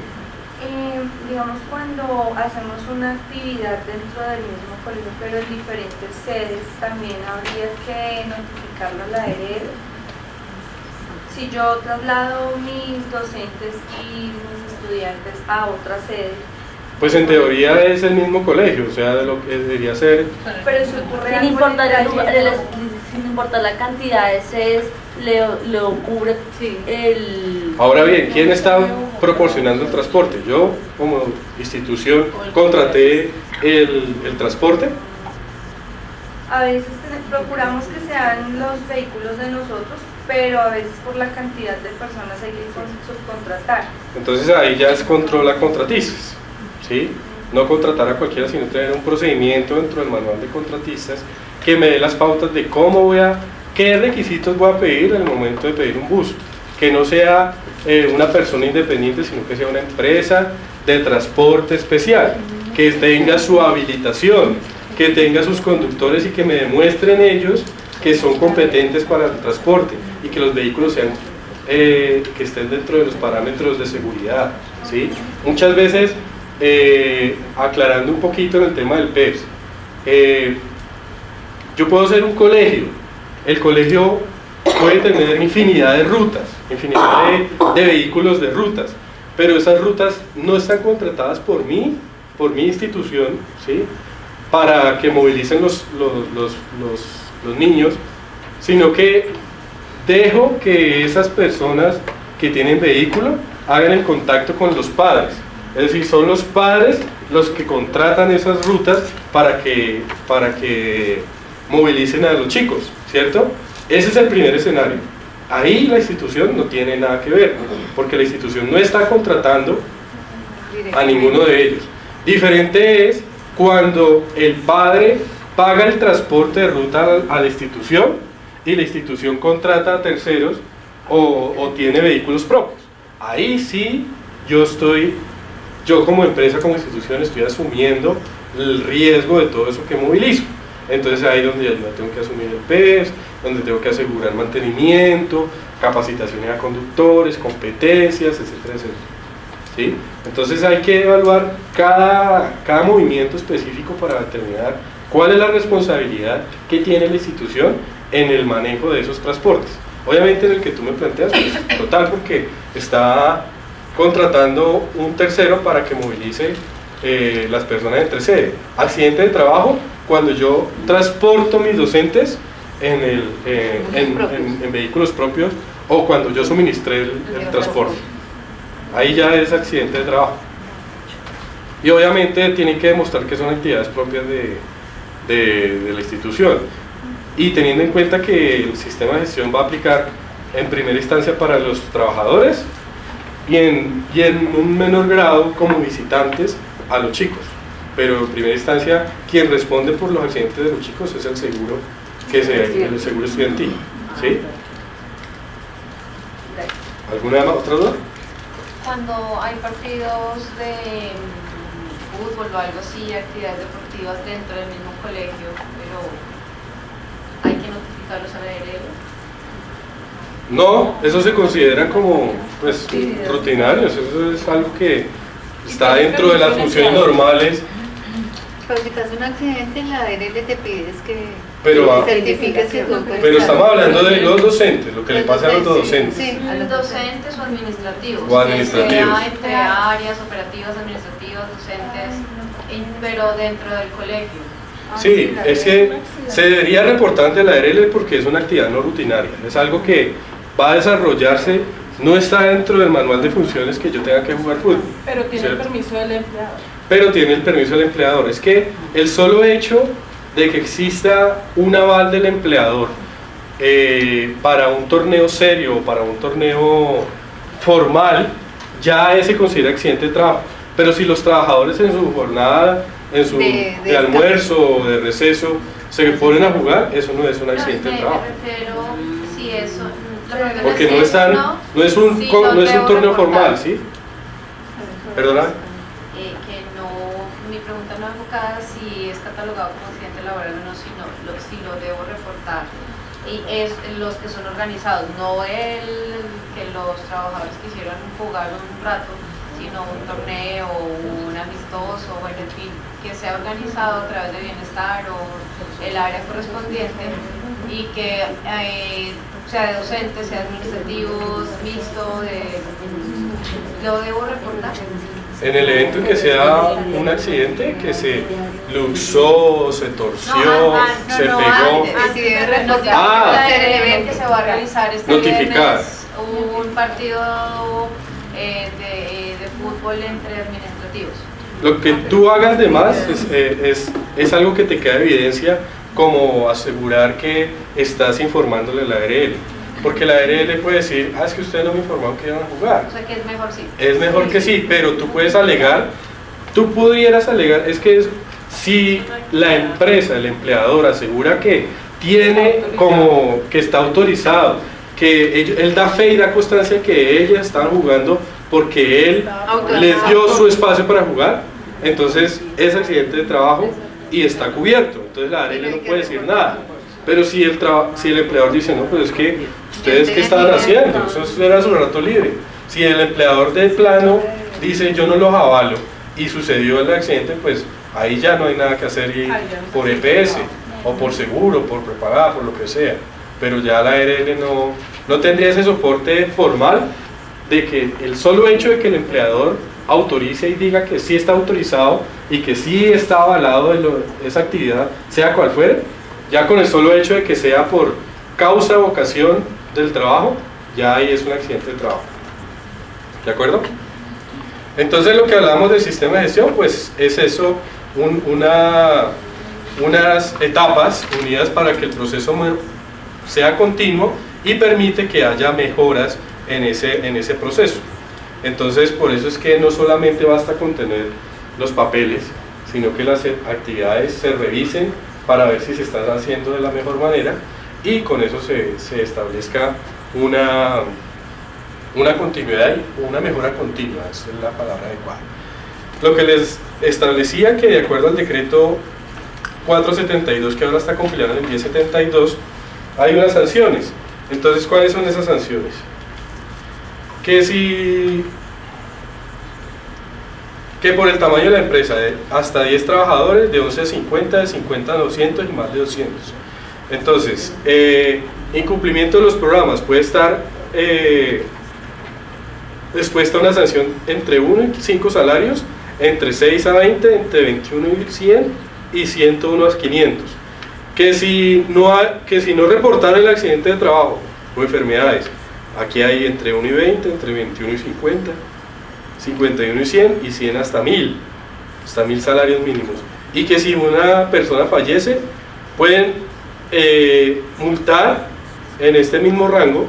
Digamos, cuando hacemos una actividad dentro del mismo colegio, pero en diferentes sedes, también habría que notificarlo a la ARL. Si yo traslado mis docentes y mis estudiantes a otra sede, Pues en teoría es el mismo colegio, o sea, de lo que debería ser. pero eso ocurre Sin importar, sin importar la cantidad de sedes, le cubre el... Ahora bien, ¿quién está proporcionando el transporte? Yo, como institución, contraté el transporte. A veces procuramos que sean los vehículos de nosotros, pero a veces por la cantidad de personas hay que subcontratar. Entonces ahí ya es control a contratistas, ¿sí? No contratar a cualquiera, sino tener un procedimiento dentro del manual de contratistas que me dé las pautas de qué requisitos voy a pedir al momento de pedir un bus. Que no sea una persona independiente, sino que sea una empresa de transporte especial, que tenga su habilitación, que tenga sus conductores y que me demuestren ellos que son competentes para el transporte y que los vehículos sean que estén dentro de los parámetros de seguridad, ¿sí? Muchas veces, aclarando un poquito en el tema del PEPS, yo puedo ser un colegio, el colegio puede tener infinidad de rutas, infinidad de vehículos de rutas, pero esas rutas no están contratadas por mí, por mi institución, ¿sí? Para que movilicen los niños, sino que dejo que esas personas que tienen vehículo hagan el contacto con los padres. Es decir, son los padres los que contratan esas rutas para que movilicen a los chicos, ¿cierto? Ese es el primer escenario. Ahí la institución no tiene nada que ver, porque la institución no está contratando a ninguno de ellos. Diferente es cuando el padre paga el transporte de ruta a la institución y la institución contrata a terceros o tiene vehículos propios. Ahí sí yo como empresa, como institución, estoy asumiendo el riesgo de todo eso que movilizo. Entonces ahí es donde yo tengo que asumir el PES, donde tengo que asegurar mantenimiento, capacitaciones a conductores, competencias, etcétera, etcétera. ¿Sí? Entonces hay que evaluar cada movimiento específico para determinar cuál es la responsabilidad que tiene la institución en el manejo de esos transportes. Obviamente en el que tú me planteas, pues total, porque está contratando un tercero para que movilice las personas entre sede. Accidente de trabajo, cuando yo transporto mis docentes en vehículos propios o cuando yo suministré el transporte. Ahí ya es accidente de trabajo. Y obviamente tienen que demostrar que son actividades propias de la institución. Y teniendo en cuenta que el sistema de gestión va a aplicar en primera instancia para los trabajadores y en un menor grado como visitantes a los chicos. Pero en primera instancia quien responde por los accidentes de los chicos es el seguro, el seguro estudiantil. ¿Sí? ¿Alguna otra duda? Cuando hay partidos de fútbol o algo así, actividades deportivas dentro del mismo colegio, pero hay que notificarlos a la ARL. No, eso se considera como pues, rutinarios, eso es algo que está dentro de las funciones normales. Pero si pasa un accidente, la ARL te pide que certifiques que tú puedes. Pero estamos hablando de los docentes, lo que le pasa a los docentes. Sí, a los docentes o administrativos. O administrativos. Sea entre áreas operativas, administrativas, docentes, pero dentro del colegio. Sí, es que se debería reportar ante la ARL porque es una actividad no rutinaria, es algo que va a desarrollarse, no está dentro del manual de funciones que yo tenga que jugar fútbol. Pero tiene ¿cierto? el permiso del empleador. Pero tiene el permiso del empleador. Es que el solo hecho de que exista un aval del empleador para un torneo serio o para un torneo formal, ya se considera accidente de trabajo. Pero si los trabajadores en su jornada, de almuerzo o de receso, se ponen a jugar, eso no es un accidente de trabajo. Me refiero, si eso, porque no es un torneo formal, ¿sí? ¿Perdona? Mi pregunta no es enfocada si es catalogado como accidente laboral o no, sino si lo debo reportar. Y es los que son organizados, no que los trabajadores quisieron jugar un rato, sino un torneo, un amistoso, bueno, en fin, que sea organizado a través de bienestar o el área correspondiente y que sea de docentes, sea administrativos, mixto, ¿lo debo reportar? En el evento en que sea un accidente, que se luxó, se torció, se pegó. El evento que se va a realizar notificar. Viernes, un partido de fútbol entre administrativos. Lo que tú hagas de más es algo que te queda de evidencia, como asegurar que estás informándole a la ARL. Porque la ARL puede decir, es que ustedes no me informaron que iban a jugar. O sea que es mejor sí. Es mejor que sí, pero tú puedes alegar, tú pudieras alegar, si la empresa, el empleador asegura que tiene como que está autorizado, que él da fe y da constancia que ellas estaban jugando porque él les dio su espacio para jugar, entonces es accidente de trabajo y está cubierto, entonces la ARL no puede decir nada. Pero si el empleador dice, no, pues es que ustedes qué estaban haciendo, eso era su rato libre. Si el empleador de plano dice, yo no los avalo y sucedió el accidente, pues ahí ya no hay nada que hacer por EPS o por seguro, por prepagada, por lo que sea. Pero ya la ARL no tendría ese soporte formal de que el solo hecho de que el empleador autorice y diga que sí está autorizado y que sí está avalado esa actividad, sea cual fuere, ya con el solo hecho de que sea por causa o ocasión del trabajo, ya ahí es un accidente de trabajo. ¿De acuerdo? Entonces lo que hablamos del sistema de gestión, pues es eso, unas etapas unidas para que el proceso sea continuo y permite que haya mejoras en ese proceso. Entonces, por eso es que no solamente basta con tener los papeles, sino que las actividades se revisen para ver si se están haciendo de la mejor manera y con eso se establezca una continuidad y una mejora continua, esa es la palabra adecuada. Lo que les establecía que de acuerdo al decreto 472, que ahora está compilado en el 1072, hay unas sanciones. Entonces, ¿cuáles son esas sanciones? Que por el tamaño de la empresa, hasta 10 trabajadores, de 11 a 50, de 50 a 200 y más de 200. Entonces, incumplimiento de los programas puede estar expuesta a una sanción entre 1 y 5 salarios, entre 6 a 20, entre 21 y 100 y 101 a 500. Que si no reportar el accidente de trabajo o enfermedades, aquí hay entre 1 y 20, entre 21 y 50, 51 y 100 y 100 hasta 1000 salarios mínimos. Y que si una persona fallece, pueden multar en este mismo rango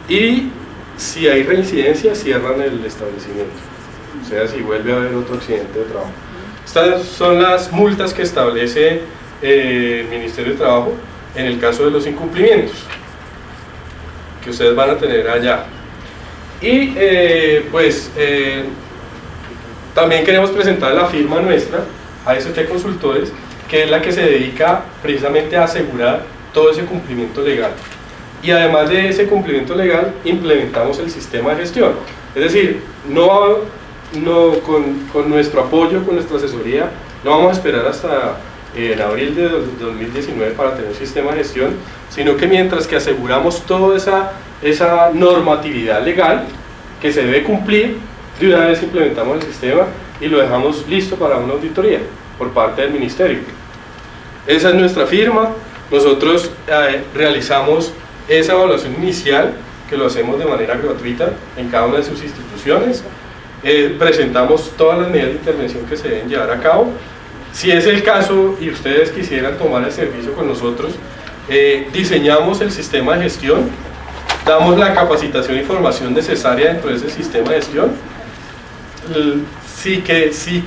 y si hay reincidencia cierran el establecimiento, o sea, si vuelve a haber otro accidente de trabajo. Estas son las multas que establece el Ministerio de Trabajo en el caso de los incumplimientos que ustedes van a tener allá. Y también queremos presentar la firma nuestra, AST Consultores, que es la que se dedica precisamente a asegurar todo ese cumplimiento legal. Y además de ese cumplimiento legal, implementamos el sistema de gestión. Es decir, con nuestro apoyo, con nuestra asesoría, no vamos a esperar hasta en abril de 2019 para tener un sistema de gestión, sino que mientras que aseguramos toda esa normatividad legal que se debe cumplir, de una vez implementamos el sistema y lo dejamos listo para una auditoría por parte del Ministerio. Esa es nuestra firma. Nosotros realizamos esa evaluación inicial, que lo hacemos de manera gratuita en cada una de sus instituciones. Presentamos todas las medidas de intervención que se deben llevar a cabo. Si es el caso y ustedes quisieran tomar el servicio con nosotros, diseñamos el sistema de gestión, damos la capacitación e información necesaria dentro de ese sistema de gestión. Si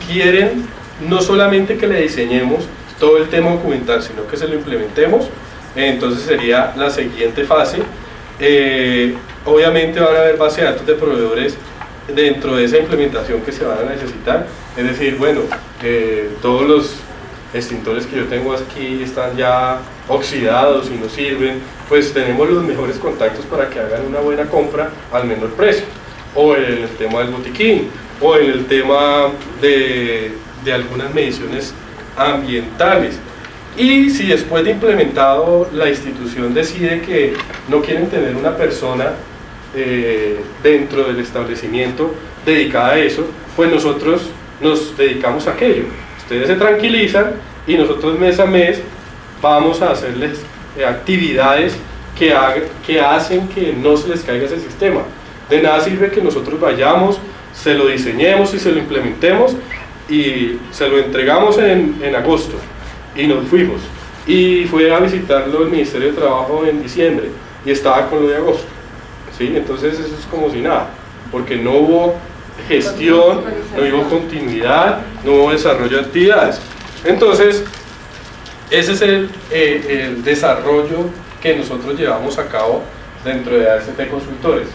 quieren, no solamente que le diseñemos todo el tema documental, sino que se lo implementemos, entonces sería la siguiente fase. Obviamente van a haber base de datos de proveedores dentro de esa implementación que se van a necesitar, es decir, bueno, todos los extintores que yo tengo aquí están ya oxidados y no sirven, pues tenemos los mejores contactos para que hagan una buena compra al menor precio, o en el tema del botiquín, o en el tema de algunas mediciones ambientales. Y si después de implementado la institución decide que no quieren tener una persona dentro del establecimiento dedicada a eso, pues nosotros nos dedicamos a aquello. Ustedes se tranquilizan y nosotros mes a mes vamos a hacerles actividades que hacen que no se les caiga ese sistema. De nada sirve que nosotros vayamos, se lo diseñemos y se lo implementemos y se lo entregamos en agosto y nos fuimos. Y fue a visitarlo el Ministerio de Trabajo en diciembre y estaba con lo de agosto. ¿Sí? Entonces eso es como si nada, porque no hubo gestión, no hubo continuidad, no hubo desarrollo de actividades. Entonces, ese es el desarrollo que nosotros llevamos a cabo dentro de AST Consultores.